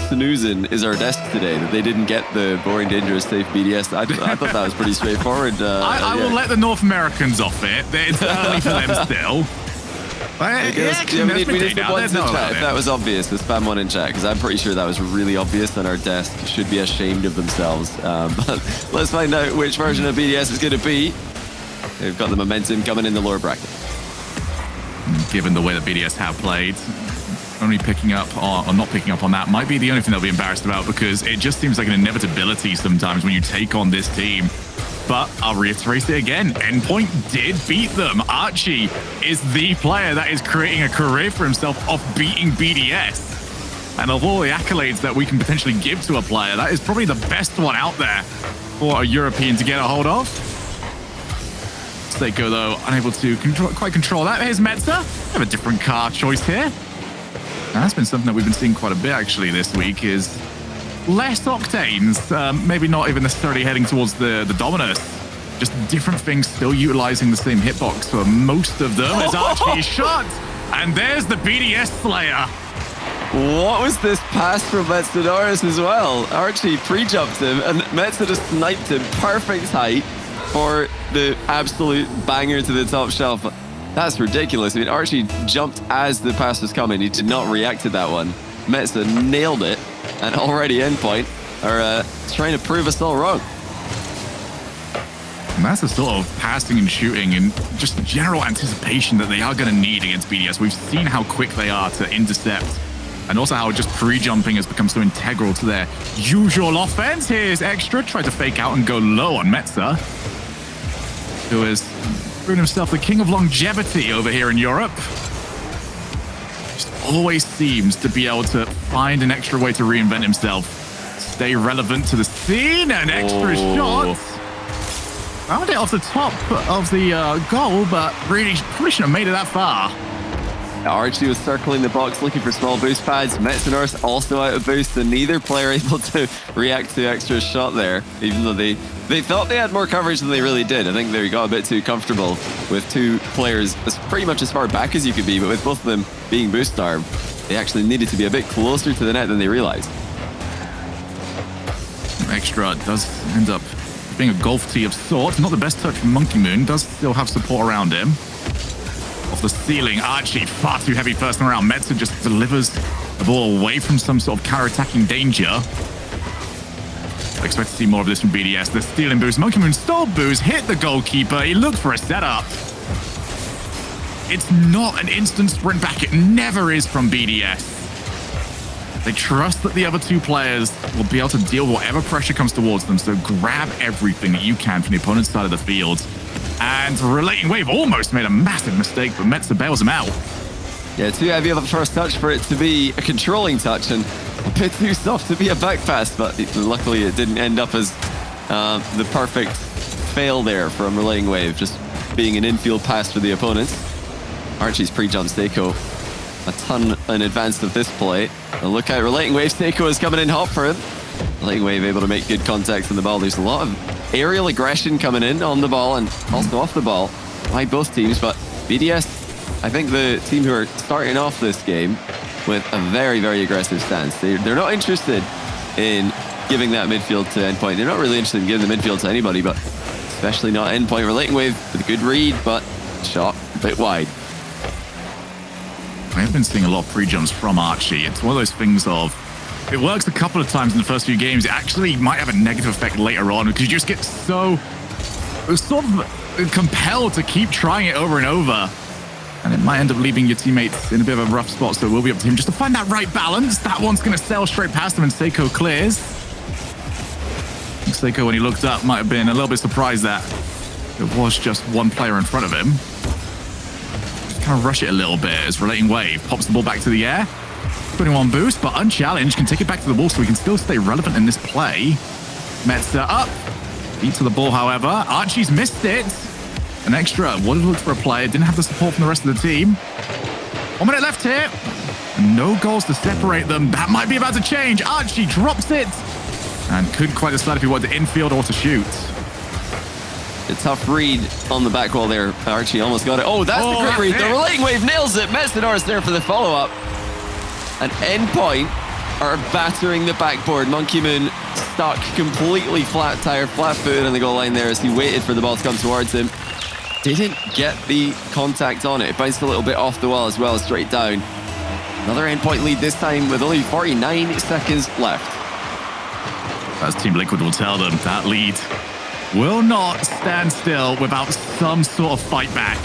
snoozing is our desk today that they didn't get the boring, dangerous, safe BDS? I thought that was pretty straightforward. I will let the North Americans off it. It's early for them still. We need to ones in chat if that was obvious. The spam one in chat, because I'm pretty sure that was really obvious and our desk should be ashamed of themselves. But let's find out which version of BDS it's going to be. They've got the momentum coming in the lower bracket. Given the way that BDS have played, only picking up or not picking up on that might be the only thing they'll be embarrassed about, because it just seems like an inevitability sometimes when you take on this team. But I'll reiterate it again, Endpoint did beat them. Archie is the player that is creating a career for himself off beating BDS. And of all the accolades that we can potentially give to a player, that is probably the best one out there for a European to get a hold of. Seiko, though, unable to quite control that. Here's Metza. Have a different car choice here. Now, that's been something that we've been seeing quite a bit, actually, this week, is less octanes, maybe not even necessarily heading towards the Dominus. Just different things still utilizing the same hitbox for most of them as Archie shot. And there's the BDS Slayer. What was this pass from Metza as well? Archie pre-jumped him and Metza just sniped him. Perfect height for the absolute banger to the top shelf. That's ridiculous. I mean, Archie jumped as the pass was coming. He did not react to that one. Metza nailed it. And already Endpoint are trying to prove us all wrong. And that's the sort of passing and shooting and just general anticipation that they are going to need against BDS. We've seen how quick they are to intercept, and also how just pre-jumping has become so integral to their usual offense. Here's Extra, tried to fake out and go low on Metza, who has proven himself the king of longevity over here in Europe. Always seems to be able to find an extra way to reinvent himself, stay relevant to the scene. An extra shot. Found it off the top of the goal, but really probably shouldn't have made it that far. Archie was circling the box looking for small boost pads. Metza also out of boost, and neither player able to react to Extra's shot there, even though they thought they had more coverage than they really did. I think they got a bit too comfortable with two players pretty much as far back as you could be, but with both of them being boost armed, they actually needed to be a bit closer to the net than they realized. Extra does end up being a golf tee of sorts. Not the best touch from Monkey Moon, does still have support around him. Off the ceiling, Archie, far too heavy first time around. Metza just delivers the ball away from some sort of counter-attacking danger. I expect to see more of this from BDS. The stealing boost. Monkey Moon stole boost, hit the goalkeeper. He looked for a setup. It's not an instant sprint back. It never is from BDS. They trust that the other two players will be able to deal with whatever pressure comes towards them. So grab everything that you can from the opponent's side of the field. And Relating Wave almost made a massive mistake, but Metza bails him out. Yeah, too heavy of a first touch for it to be a controlling touch, and a bit too soft to be a back pass, but luckily it didn't end up as the perfect fail there from Relating Wave, just being an infield pass for the opponents. Archie's pre-jump Seiko a ton in advance of this play. And look out, Relating Wave, Seiko is coming in hot for him. Relating Wave able to make good contact on the ball. There's a lot of aerial aggression coming in on the ball and also off the ball by both teams, but BDS, I think the team who are starting off this game with a very, very aggressive stance. They're not interested in giving that midfield to Endpoint. They're not really interested in giving the midfield to anybody, but especially not Endpoint. Relating Wave with a good read, but shot a bit wide. I have been seeing a lot of pre-jumps from Archie. It's one of those things of, it works a couple of times in the first few games. It actually might have a negative effect later on because you just get so sort of compelled to keep trying it over and over. And it might end up leaving your teammates in a bit of a rough spot, so it will be up to him just to find that right balance. That one's going to sail straight past him, and Seiko clears. Seiko, when he looked up, might have been a little bit surprised that it was just one player in front of him. Just kind of rush it a little bit as Relating Wave pops the ball back to the air. 21 boost, but unchallenged, can take it back to the wall so he can still stay relevant in this play. Metza up. Beat to the ball, however. Archie's missed it. An extra would have looked for a player, didn't have the support from the rest of the team. 1 minute left here. And no goals to separate them. That might be about to change. Archie drops it. And couldn't quite decide if he wanted to infield or to shoot. A tough read on the back wall there. Archie almost got it. Oh, that's the great read. The Relating Wave nails it. Metza there for the follow-up. And Endpoint are battering the backboard. Monkey Moon stuck completely flat tire, flat footed on the goal line there as he waited for the ball to come towards him. Didn't get the contact on it. It bounced a little bit off the wall as well, straight down. Another Endpoint lead this time with only 49 seconds left. As Team Liquid will tell them, that lead will not stand still without some sort of fight back.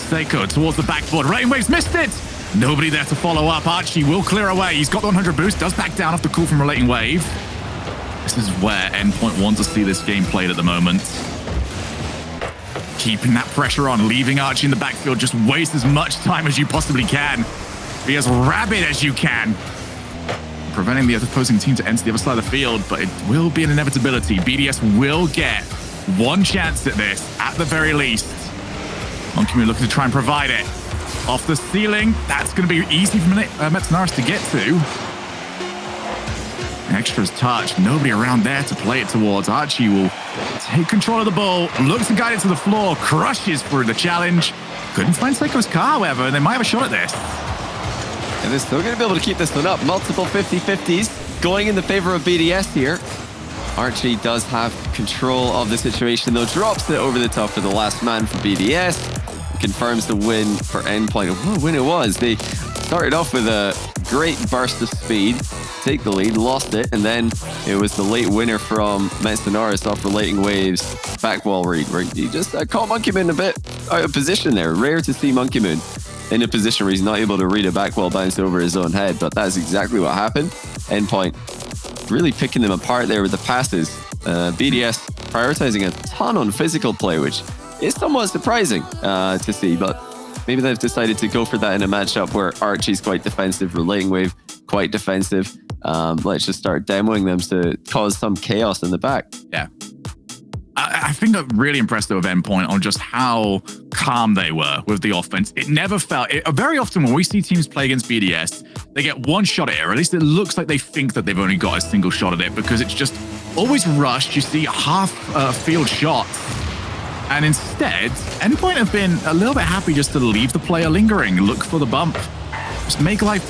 Seiko towards the backboard. Rain Waves missed it. Nobody there to follow up. Archie will clear away. He's got the 100 boost. Does back down off the call from Relating Wave. This is where Endpoint wants to see this game played at the moment. Keeping that pressure on, leaving Archie in the backfield. Just waste as much time as you possibly can. Be as rabid as you can. Preventing the opposing team to enter the other side of the field, but it will be an inevitability. BDS will get one chance at this, at the very least. Monkey Moon looking to try and provide it. Off the ceiling, that's going to be easy for Metanaris to get to. Extra's touch, nobody around there to play it towards. Archie will take control of the ball, looks to guide it to the floor, crushes through the challenge. Couldn't find Seiko's car, however, and they might have a shot at this. And they're still going to be able to keep this one up. Multiple 50-50s going in the favor of BDS here. Archie does have control of the situation, though. Drops it over the top for the last man for BDS. Confirms the win for Endpoint. What a win it was. They started off with a great burst of speed, take the lead, lost it, and then it was the late winner from Metanaris off Relating Waves backwall read, where he just caught Monkey Moon a bit out of position there. Rare to see Monkey Moon in a position where he's not able to read a backwall bounce over his own head, but that's exactly what happened. Endpoint really picking them apart there with the passes. BDS prioritizing a ton on physical play, which is somewhat surprising to see, but maybe they've decided to go for that in a matchup where Archie's quite defensive, Relating Wave quite defensive. Let's just start demoing them to cause some chaos in the back. Yeah. I think I'm really impressed though with Endpoint on just how calm they were with the offense. It never felt... very often when we see teams play against BDS, they get one shot at it, or at least it looks like they think that they've only got a single shot at it because it's just always rushed. You see half field shots. And instead, Endpoint have been a little bit happy just to leave the player lingering, look for the bump. Just make life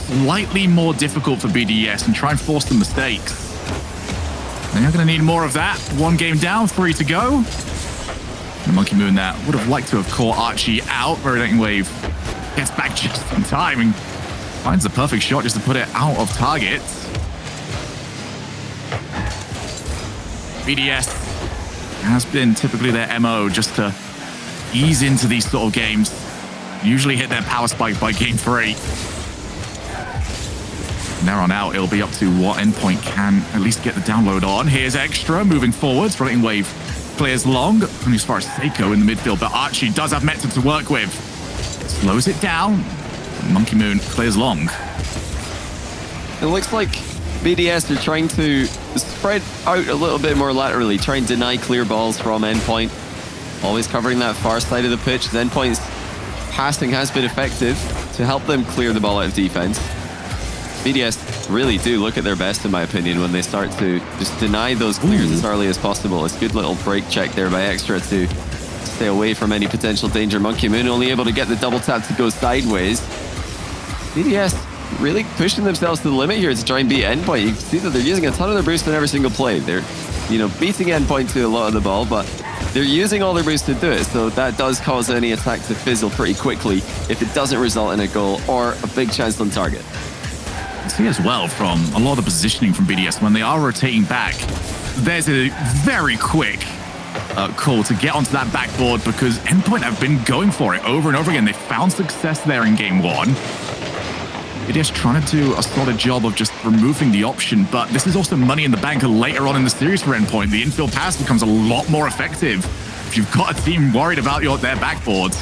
slightly more difficult for BDS and try and force the mistakes. They're going to need more of that. One game down, 3 to go. The Monkey Moon that would have liked to have caught Archie out. Relating Wave gets back just in time and finds the perfect shot just to put it out of target. BDS has been typically their MO just to ease into these sort of games. Usually hit their power spike by game 3. From there on out, it'll be up to what Endpoint can at least get the download on. Here's Extra moving forwards. Relating Wave clears long, only as far as Seiko in the midfield, but Archie does have Meta to work with. Slows it down. Monkey Moon clears long. It looks like BDS are trying to spread out a little bit more laterally, try and deny clear balls from Endpoint. Always covering that far side of the pitch. Endpoint's passing has been effective to help them clear the ball out of defense. BDS really do look at their best, in my opinion, when they start to just deny those clears as early as possible. It's a good little break check there by Extra to stay away from any potential danger. Monkey Moon only able to get the double tap to go sideways. BDS really pushing themselves to the limit here to try and beat Endpoint. You can see that they're using a ton of their boost in every single play. They're, beating Endpoint to a lot of the ball, but they're using all their boost to do it. So that does cause any attack to fizzle pretty quickly if it doesn't result in a goal or a big chance on target. See as well from a lot of the positioning from BDS when they are rotating back, there's a very quick call to get onto that backboard because Endpoint have been going for it over and over again. They found success there in game 1. BDS trying to do a solid job of just removing the option, but this is also money in the bank later on in the series for Endpoint. The infield pass becomes a lot more effective if you've got a team worried about their backboards.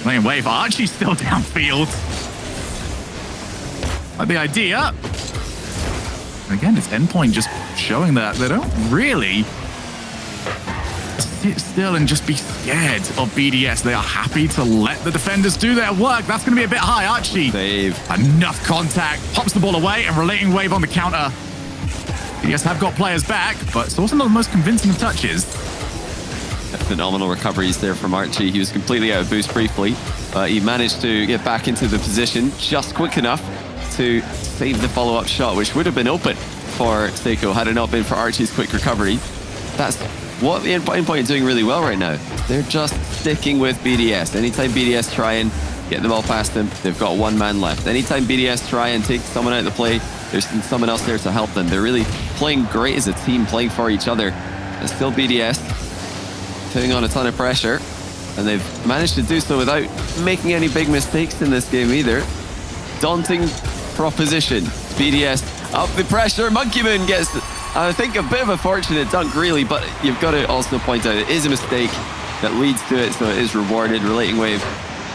Playing Wave, Archie's still downfield. Like the idea. Again, it's Endpoint just showing that they don't really sit still and just be scared of BDS. They are happy to let the defenders do their work. That's going to be a bit high. Archie. Save. Enough contact. Pops the ball away and Relating Wave on the counter. BDS have got players back, but it's also not the most convincing of touches. Phenomenal recoveries there from Archie. He was completely out of boost briefly, but he managed to get back into the position just quick enough to save the follow-up shot, which would have been open for Seiko had it not been for Archie's quick recovery. That's what the Endpoint are doing really well right now. They're just sticking with BDS. Anytime BDS try and get the ball past them, they've got one man left. Anytime BDS try and take someone out of the play, there's someone else there to help them. They're really playing great as a team, playing for each other. It's still BDS putting on a ton of pressure, and they've managed to do so without making any big mistakes in this game either. Daunting proposition. BDS up the pressure. Monkey Moon gets, I think, a bit of a fortunate dunk, really, but you've got to also point out it is a mistake that leads to it, so it is rewarded. Relating Wave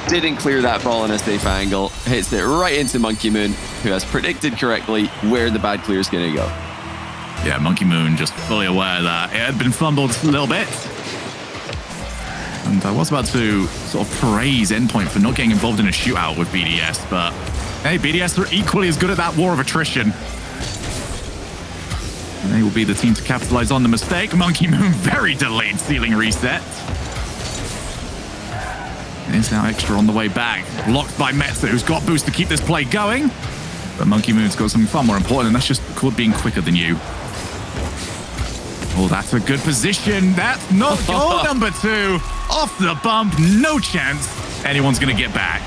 didn't clear that ball in a safe angle, hits it right into Monkey Moon, who has predicted correctly where the bad clear is going to go. Yeah, Monkey Moon just fully aware that it had been fumbled a little bit. And I was about to sort of praise Endpoint for not getting involved in a shootout with BDS, but hey, BDS are equally as good at that war of attrition. And they will be the team to capitalize on the mistake. Monkey Moon, very delayed ceiling reset. It is now extra on the way back. Blocked by Metza, who's got boost to keep this play going. But Monkey Moon's got something far more important, and that's just called being quicker than you. Oh, that's a good position. That's not goal number 2. Off the bump, no chance anyone's going to get back.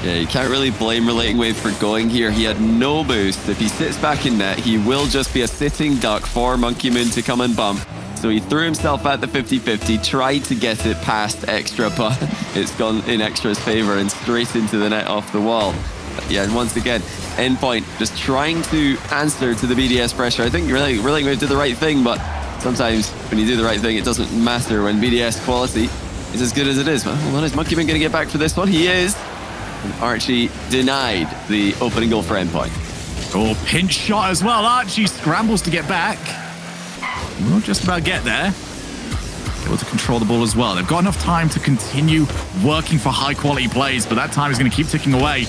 Yeah, you can't really blame Relating Wave for going here. He had no boost. If he sits back in net, he will just be a sitting duck for Monkey Moon to come and bump. So he threw himself at the 50-50, tried to get it past Extra, but it's gone in Extra's favor and straight into the net off the wall. Yeah, and once again, Endpoint just trying to answer to the BDS pressure. I think Relating Wave did the right thing, but sometimes when you do the right thing, it doesn't matter when BDS quality is as good as it is. Well, is Monkey Moon going to get back for this one? He is. And Archie denied the opening goal for Endpoint. Oh, pinch shot as well. Archie scrambles to get back. We'll just about get there. Able to control the ball as well. They've got enough time to continue working for high quality plays, but that time is going to keep ticking away.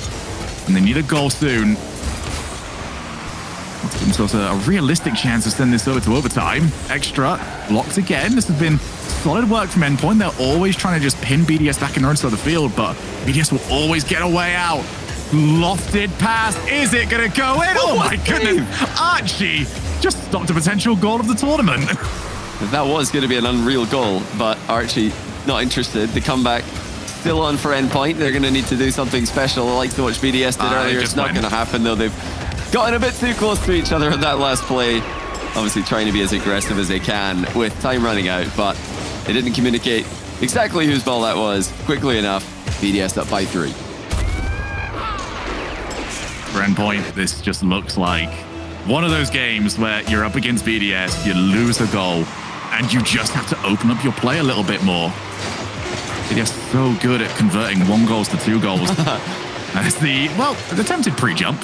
And they need a goal soon. Let's give themselves a realistic chance to send this over to overtime. Extra blocked again. This has been solid work from Endpoint. They're always trying to just pin BDS back in their own side of the field, but BDS will always get a way out. Lofted pass. Is it going to go in? Oh my goodness. Archie just stopped a potential goal of the tournament. That was going to be an unreal goal, but Archie not interested. The comeback still on for Endpoint. They're going to need to do something special. I like to watch BDS did earlier. It's not going to happen, though. They've gotten a bit too close to each other in that last play. Obviously trying to be as aggressive as they can with time running out, but they didn't communicate exactly whose ball that was quickly enough. BDS up by 3. For Endpoint, this just looks like one of those games where you're up against BDS, you lose a goal, and you just have to open up your play a little bit more. BDS so good at converting 1 goals to 2 goals. That's the attempted pre-jump.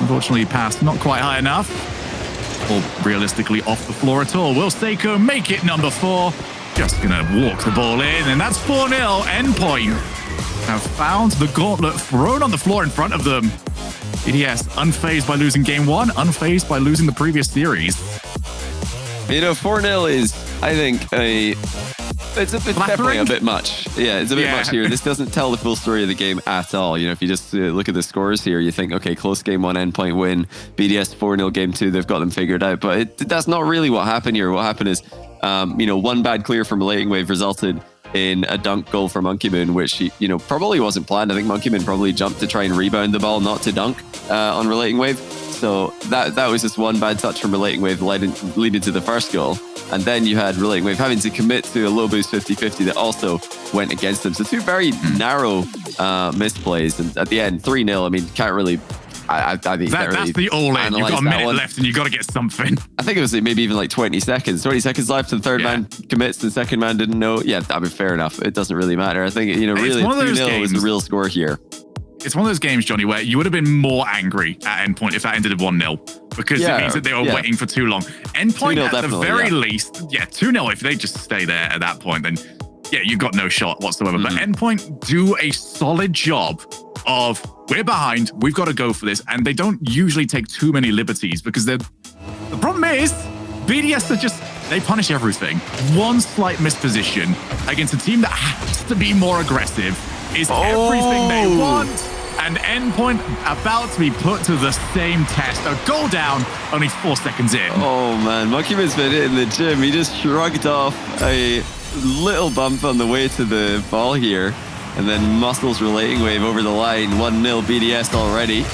Unfortunately, passed not quite high enough, or realistically off the floor at all. Will Seiko make it number 4? Just gonna walk the ball in, and that's 4-0. Endpoint have found the gauntlet thrown on the floor in front of them. BDS unfazed by losing game 1, unfazed by losing the previous series. You know, 4-0 is, I think, it's definitely a bit much. Yeah, it's a bit much here. This doesn't tell the full story of the game at all. You know, if you just look at the scores here, you think, okay, close game 1, Endpoint win. BDS 4-0 game 2, they've got them figured out. But that's not really what happened here. What happened is, one bad clear from Relating Wave resulted in a dunk goal for Monkey Moon, which, probably wasn't planned. I think Monkey Moon probably jumped to try and rebound the ball, not to dunk on Relating Wave. So that was just one bad touch from Relating Wave leading to the first goal. And then you had Relating Wave having to commit to a low boost 50-50 that also went against them. So 2 very narrow misplays. And at the end, 3-0, I mean, can't really... I think that's the all-in. You've got a minute left and you've got to get something. I think it was maybe even like 20 seconds. 20 seconds left and third man commits and second man didn't know. Yeah, I mean, fair enough. It doesn't really matter. I think, really 2-0 was the real score here. It's one of those games, Johnny, where you would have been more angry at Endpoint if that ended in 1-0 because it means that they were waiting for too long. Endpoint, at the very least, 2-0, if they just stay there at that point, then you've got no shot whatsoever. But Endpoint do a solid job of, we're behind, we've got to go for this. And they don't usually take too many liberties because the problem is, BDS they punish everything. One slight misposition against a team that has to be more aggressive is everything they want. And Endpoint about to be put to the same test. A goal down, only 4 seconds in. Oh man, Monkeyman's been in the gym. He just shrugged off a little bump on the way to the ball here. And then Muscle's relating wave over the line. 1-0 BDS already.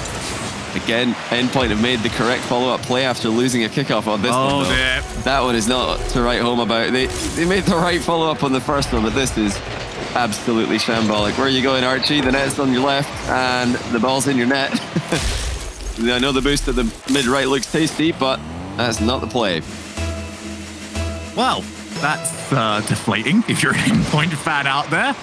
Again, Endpoint have made the correct follow-up play after losing a kickoff on this one. Dear. That one is not to write home about. They made the right follow-up on the first one, but this is absolutely shambolic. Where are you going, Archie? The net's on your left, and the ball's in your net. I know the boost at the mid-right looks tasty, but that's not the play. Well, that's deflating if you're an Endpoint fan out there.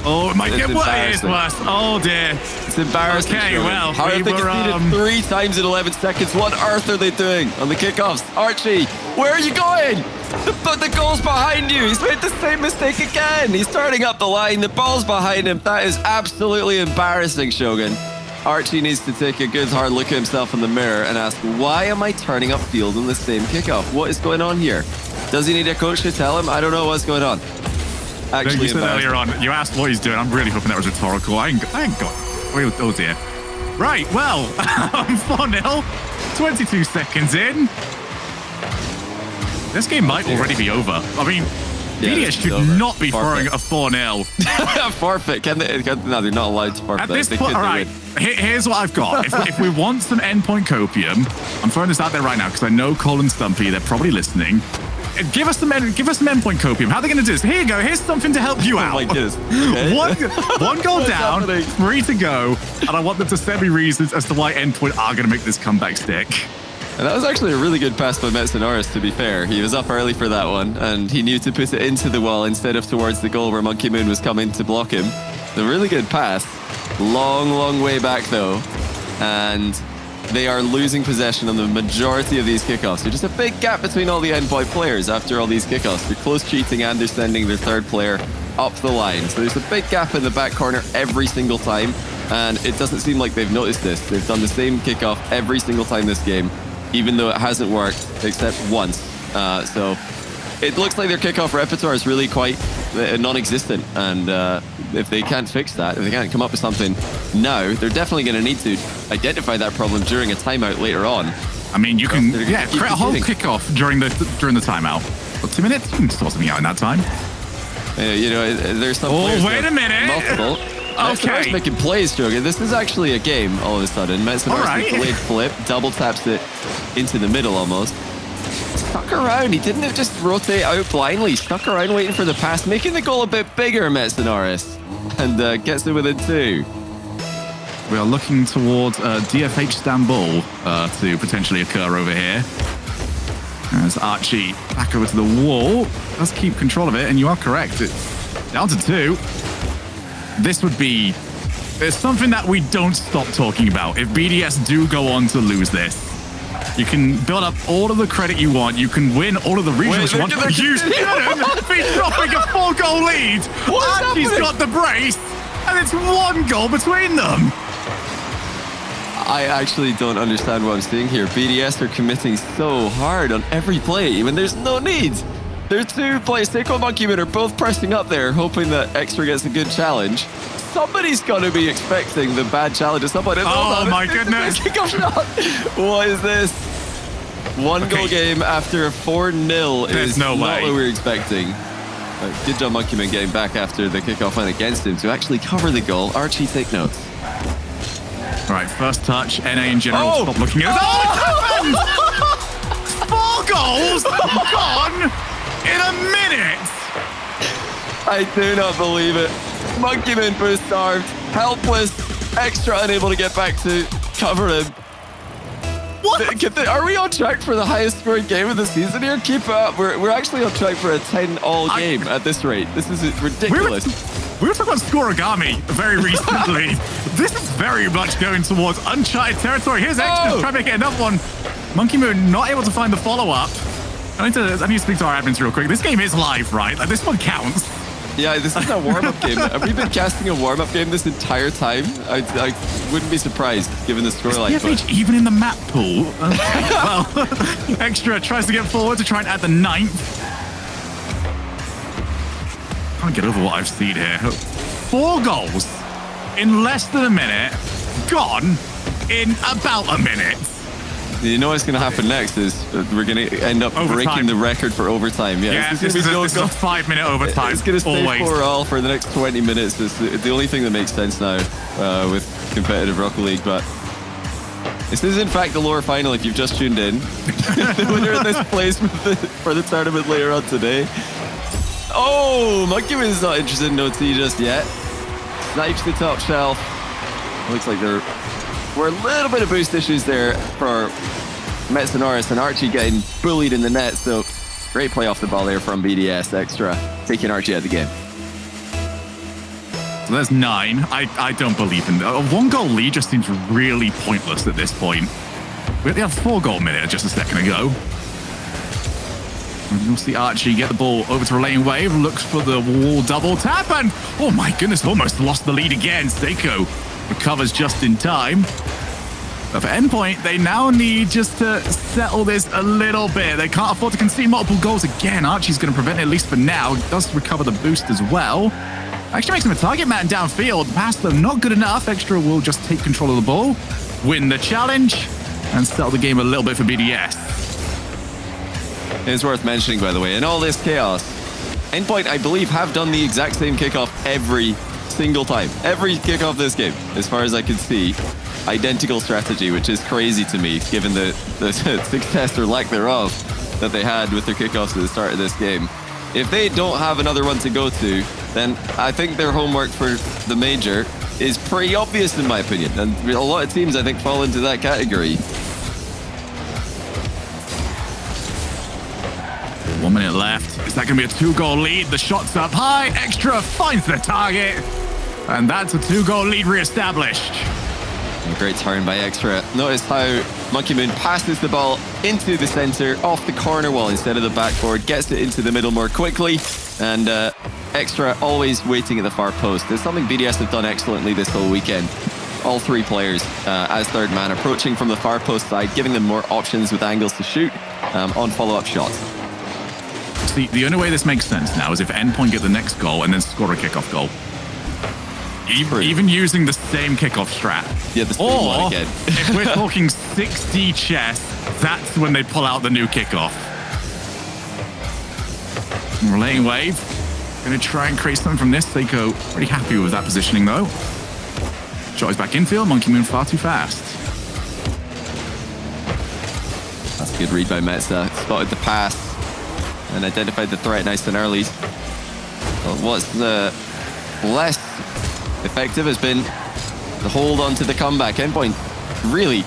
Oh, it might get worse. Oh, dear. It's embarrassing. Okay, well, how have they conceded 3 times in 11 seconds? What on earth are they doing on the kickoffs? Archie, where are you going? The goal's behind you. He's made the same mistake again. He's turning up the line. The ball's behind him. That is absolutely embarrassing, Shogun. Archie needs to take a good hard look at himself in the mirror and ask, why am I turning up field in the same kickoff? What is going on here? Does he need a coach to tell him? I don't know what's going on. Actually, you said earlier on, you asked what he's doing. I'm really hoping that was rhetorical. I ain't got. Oh dear. Right, well, 4-0, 22 seconds in. This game might already be over. I mean, BDS should not be throwing a 4-0. Forfeit. Can they? No, they're not allowed to forfeit. At this point, all right, here's what I've got. If we want some Endpoint copium, I'm throwing this out there right now because I know Cole and Stumpy, they're probably listening. Give us some Endpoint copium. How are they going to do this? Here you go. Here's something to help you out. Oh my goodness. Okay. One goal down, happening? 3 to go, and I want them to send me reasons as to why Endpoint are going to make this comeback stick. And that was actually a really good pass by Metsonoris, to be fair. He was up early for that one, and he knew to put it into the wall instead of towards the goal where Monkey Moon was coming to block him. A really good pass. Long way back, though. And they are losing possession on the majority of these kickoffs. There's just a big gap between all the Endpoint players after all these kickoffs. They're close cheating and they're sending their third player up the line. So there's a big gap in the back corner every single time. And it doesn't seem like they've noticed this. They've done the same kickoff every single time this game, even though it hasn't worked except once. So it looks like their kickoff repertoire is really quite non-existent. And if they can't fix that, if they can't come up with something now, they're definitely going to need to identify that problem during a timeout later on. I mean, you can create a whole kickoff during the timeout. Well, 2 minutes, you can sort something out in that time. You know, there's some. Oh, wait a minute! Multiple. Okay. Making plays, Jogan. This is actually a game all of a sudden. Metsonoris delayed flip, double taps it into the middle almost. Stuck around. He didn't just rotate out blindly. Stuck around waiting for the pass, making the goal a bit bigger, Metsonoris. And gets it within 2. We are looking towards DFH Istanbul to potentially occur over here. As Archie back over to the wall. Does keep control of it, and you are correct. It's down to 2. This would be... There's something that we don't stop talking about. If BDS do go on to lose this, you can build up all of the credit you want. You can win all of the regionals you want. You shouldn't be dropping a 4-goal lead. Archie's got the brace, and it's 1 goal between them. I actually don't understand what I'm seeing here. BDS are committing so hard on every play when there's no need. Their 2 players, Seiko and Monkey Moon, are both pressing up there, hoping that Extra gets a good challenge. Somebody's got to be expecting the bad challenge at some point. Oh my goodness. Kickoff shot. What is this? 1 goal game after a 4-0 is not what we were expecting. Good job, Monkey Moon, getting back after the kickoff went against him to actually cover the goal. Archie, take notes. All right, first touch. NA in general, stop looking at it. Oh, it happened! 4 goals gone in a minute! I do not believe it. Monkey Moon was starved, helpless, Extra unable to get back to cover him. What? Are we on track for the highest scoring game of the season here? Keep it up. We're actually on track for a 10-all game at this rate. This is ridiculous. We were talking about Scorigami very recently. This is very much going towards uncharted territory. Here's Extra trying to get another one. Monkey Moon not able to find the follow-up. I need to speak to our admins real quick. This game is live, right? Like, this one counts. Yeah, this is a warm-up game. Have we been casting a warm-up game this entire time? I wouldn't be surprised, given the scoreline. DFH even in the map pool? Well, Extra tries to get forward to try and add the 9th. Can't get over what I've seen here. 4 goals in less than a minute, gone in about a minute. You know what's going to happen next is we're going to end up breaking the record for overtime. Yeah, this is a 5-minute overtime. It's going to stay 4-all for the next 20 minutes. It's the only thing that makes sense now with competitive Rocket League. But this is, in fact, the lower final if you've just tuned in. The winner of this placement for the tournament later on today. Oh, Monkey is not interested in OT just yet. Snipes the top shelf. Looks like there were a little bit of boost issues there for Metsonoris and Archie getting bullied in the net. So great play off the ball there from BDS Extra, taking Archie out of the game. So there's 9. I don't believe in that. A 1-goal lead just seems really pointless at this point. We had a 4-goal minute just a second ago. And you'll see Archie get the ball over to Relaying Wave, looks for the wall double tap, and oh my goodness, almost lost the lead again. Seiko recovers just in time. But for Endpoint, they now need just to settle this a little bit. They can't afford to concede multiple goals again. Archie's going to prevent it, at least for now. He does recover the boost as well. Actually makes him a target man downfield. Pass though, not good enough. Extra will just take control of the ball, win the challenge, and settle the game a little bit for BDS. It's worth mentioning, by the way, in all this chaos, Endpoint, I believe, have done the exact same kickoff every single time. Every kickoff this game, as far as I can see. Identical strategy, which is crazy to me, given the success or lack thereof that they had with their kickoffs at the start of this game. If they don't have another one to go to, then I think their homework for the major is pretty obvious, in my opinion. And a lot of teams, I think, fall into that category. 1 minute left. Is that going to be a 2-goal lead? The shot's up high. Extra finds the target. And that's a 2-goal lead reestablished. A great turn by Extra. Notice how Monkey Moon passes the ball into the center, off the corner wall instead of the backboard, gets it into the middle more quickly, and Extra always waiting at the far post. It's something BDS have done excellently this whole weekend. All 3 players as third man, approaching from the far post side, giving them more options with angles to shoot on follow-up shots. See, the only way this makes sense now is if Endpoint get the next goal and then score a kickoff goal. Even using the same kickoff strat. Yeah, the same one again. If we're talking 6D chess, that's when they pull out the new kickoff. Relaying Wave. Going to try and create something from this. Seiko pretty happy with that positioning, though. Shot is back infield. Monkey Moon far too fast. That's a good read by Metza. Spotted the pass and identified the threat nice and early. What's less effective has been the hold on to the comeback. Endpoint really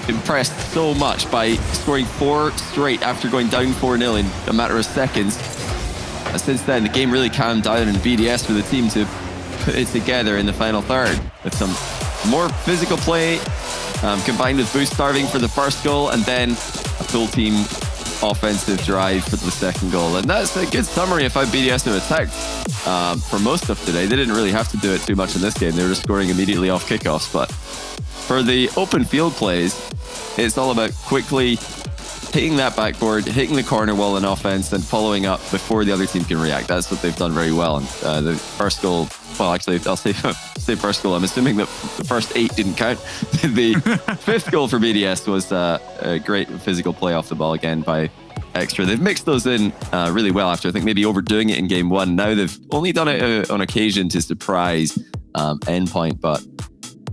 impressed so much by scoring 4 straight after going down 4-0 in a matter of seconds. Since then, the game really calmed down, and BDS for the team to put it together in the final third with some more physical play combined with boost starving for the first goal, and then a full team offensive drive for the second goal. And that's a good summary of how BDS have attacked for most of today. They didn't really have to do it too much in this game. They were just scoring immediately off kickoffs. But for the open field plays, it's all about quickly hitting that backboard, hitting the corner wall in offense, and following up before the other team can react. That's what they've done very well. And the first goal, well, actually, I'll say first goal. I'm assuming that the first 8 didn't count. The 5th goal for BDS was a great physical play off the ball again by Extra. They've mixed those in really well after, I think, maybe overdoing it in game 1. Now they've only done it on occasion to surprise Endpoint, but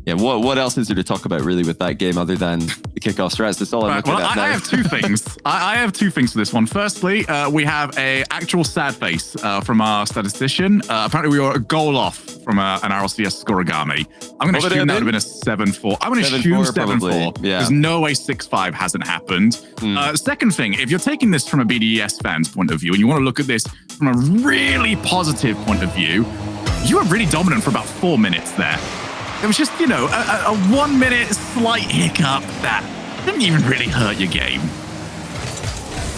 yeah, what else is there to talk about really with that game other than the kickoff strats? That's all I'm looking at now. I have 2 things. I have 2 things for this one. Firstly, we have a actual sad face from our statistician. Apparently, we were a goal off from an RLCS scorigami. I'm going to assume that would have been a 7-4. I'm going to assume 7-4. Yeah. There's no way 6-5 hasn't happened. Second thing, if you're taking this from a BDS fan's point of view and you want to look at this from a really positive point of view, you were really dominant for about 4 minutes there. It was just, a 1 minute slight hiccup that didn't even really hurt your game.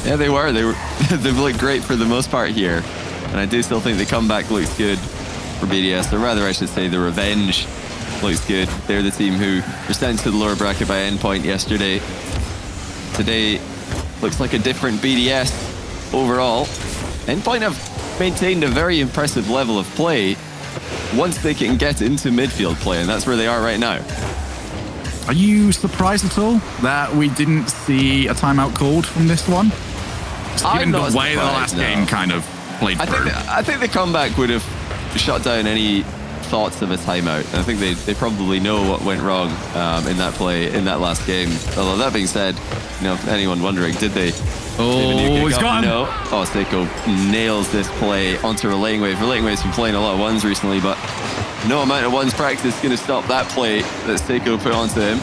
Yeah, they were. They've looked great for the most part here. And I do still think the comeback looks good for BDS. Or rather, I should say the revenge looks good. They're the team who were sent to the lower bracket by Endpoint yesterday. Today looks like a different BDS overall. Endpoint have maintained a very impressive level of play. once they can get into midfield play, and that's where they are right now. Are you surprised at all that we didn't see a timeout called from this one? Given the way the last game kind of played through. I think the comeback would have shut down any thoughts of a timeout. I think they probably know what went wrong in that play, in that last game. Although that being said, you know, if anyone wondering, did they? Oh, he's gone. No. Oh, Seiko nails this play onto Relaying Wave. Relaying Wave's been playing a lot of ones recently, but no amount of ones practice is going to stop that play that Seiko put onto him.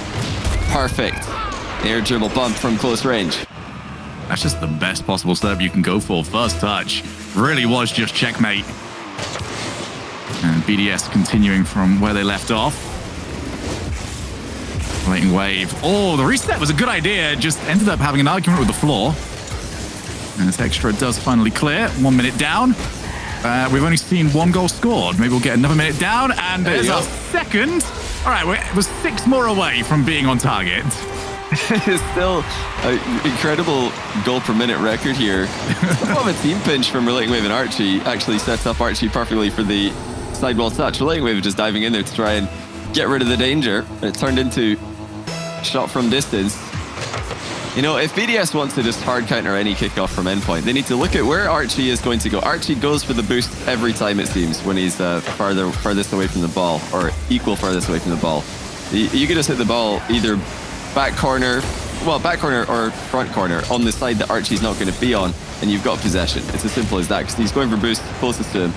Perfect. Air dribble bump from close range. That's just the best possible setup you can go for. First touch really was just checkmate. And BDS continuing from where they left off. Relaying Wave. Oh, the reset was a good idea. Just ended up having an argument with the floor. And this extra does finally clear. 1 minute down. We've only seen 1 goal scored. Maybe we'll get another minute down. And there's our second. All right, we're 6 more away from being on target. It's still an incredible goal per minute record here. Somewhat of a team pinch from Relaying Wave, and Archie actually sets up Archie perfectly for the sidewall touch. Relaying Wave just diving in there to try and get rid of the danger. It turned into shot from distance. You know, if BDS wants to just hard counter any kickoff from Endpoint, they need to look at where Archie is going to go. Archie goes for the boost every time, it seems, when he's farthest away from the ball, or equal farthest away from the ball. You can just hit the ball either back corner or front corner on the side that Archie's not going to be on, and you've got possession. It's as simple as that, because he's going for boost closest to him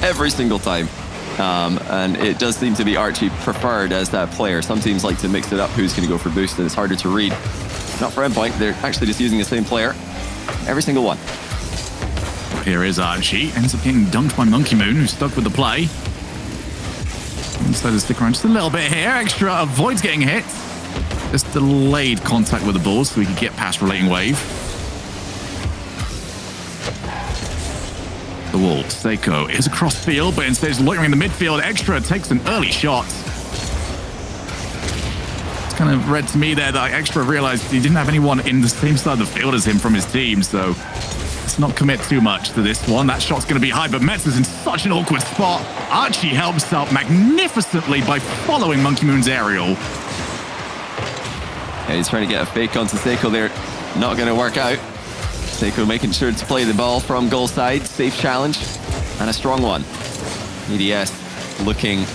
every single time. And it does seem to be Archie preferred as that player. Some teams like to mix it up who's going to go for boost, and it's harder to read. Not for Endpoint, they're actually just using the same player. Every single one. Here is Archie. Ends up getting dunked by Monkey Moon, who's stuck with the play. Decided to stick around just a little bit here. Extra avoids getting hit. Just delayed contact with the ball so we could get past Relaying Wave. The wall. Seiko is across field, but instead is loitering in the midfield. Extra takes an early shot. It's kind of read to me there that Extra realized he didn't have anyone in the same side of the field as him from his team, so let's not commit too much to this one. That shot's going to be high, but Metz is in such an awkward spot. Archie helps out magnificently by following Monkey Moon's aerial. Yeah, he's trying to get a fake onto Seiko there. Not going to work out. Seiko making sure to play the ball from goal side. Safe challenge and a strong one. BDS looking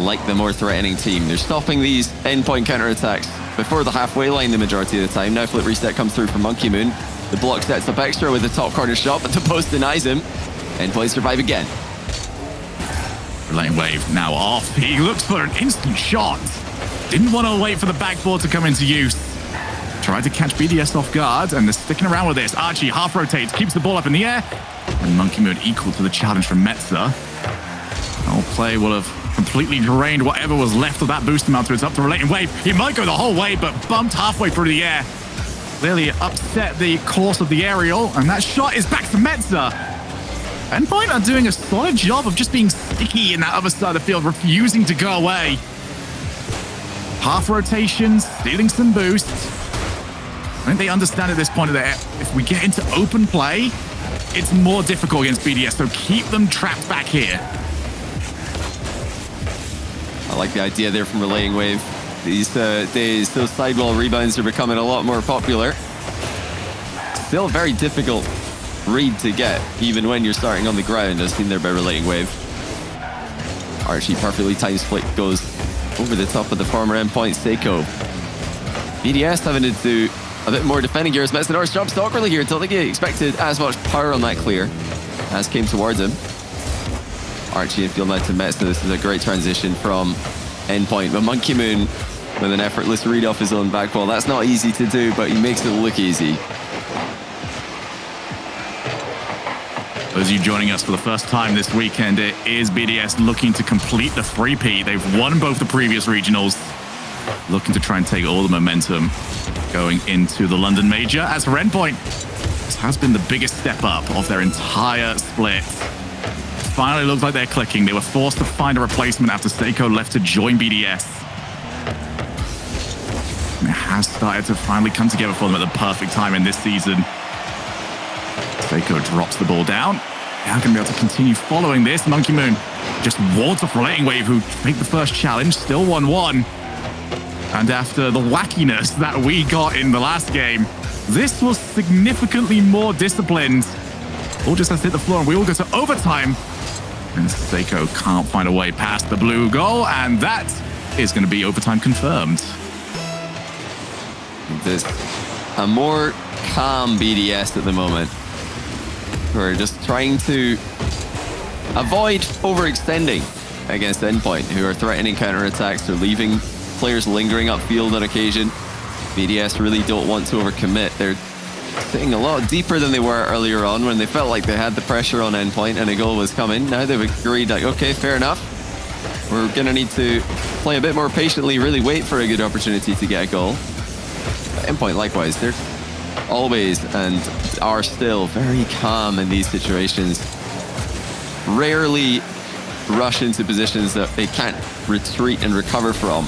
like the more threatening team. They're stopping these Endpoint counterattacks before the halfway line the majority of the time. Now flip reset comes through from Monkey Moon. The block sets up Extra with the top corner shot, but the post denies him. Endpoint survive again. Relaying Wave now off. He looks for an instant shot. Didn't want to wait for the backboard to come into use. Tried to catch BDS off guard, and they're sticking around with this. Archie half rotates, keeps the ball up in the air, and Monkey Moon equal to the challenge from Metza. Our play will have completely drained whatever was left of that boost amount, so it's up to Relaying Wave. He might go the whole way, but bumped halfway through the air. Clearly upset the course of the aerial, and that shot is back to Metza. Endpoint are doing a solid job of just being sticky in that other side of the field, refusing to go away. Half rotations, stealing some boosts. I think they understand at this point that if we get into open play, it's more difficult against BDS, so keep them trapped back here. I like the idea there from Relaying Wave. These days, those sidewall rebounds are becoming a lot more popular. Still a very difficult read to get, even when you're starting on the ground, as seen there by Relaying Wave. Archie perfectly timed flick goes over the top of the former Endpoint Seiko. BDS having to do a bit more defending here as Metz jumps awkwardly here. Don't think he expected as much power on that clear as came towards him. Archie in field now to Metz. This is a great transition from Endpoint, but Monkey Moon with an effortless read off his own back wall. That's not easy to do, but he makes it look easy. Those of you joining us for the first time this weekend, it is BDS looking to complete the three-peat. They've won both the previous regionals, looking to try and take all the momentum going into the London Major. As for Endpoint, this has been the biggest step up of their entire split. Finally looks like they're clicking. They were forced to find a replacement after Seiko left to join BDS. And it has started to finally come together for them at the perfect time in this season. Seiko drops the ball down. They are going to be able to continue following this. Monkey Moon just wards off Relating Wave, who take the first challenge, still 1-1. And after the wackiness that we got in the last game, this was significantly more disciplined. All just has to hit the floor, and we all go to overtime. And Seiko can't find a way past the blue goal, and that is going to be overtime confirmed. This a more calm BDS at the moment. We're just trying to avoid overextending against Endpoint, who are threatening counterattacks. They're leaving players lingering upfield on occasion. BDS really don't want to overcommit. They're sitting a lot deeper than they were earlier on when they felt like they had the pressure on Endpoint and a goal was coming. Now they've agreed, like, okay, fair enough. We're going to need to play a bit more patiently, really wait for a good opportunity to get a goal. But Endpoint, likewise, they're always and are still very calm in these situations. Rarely rush into positions that they can't retreat and recover from.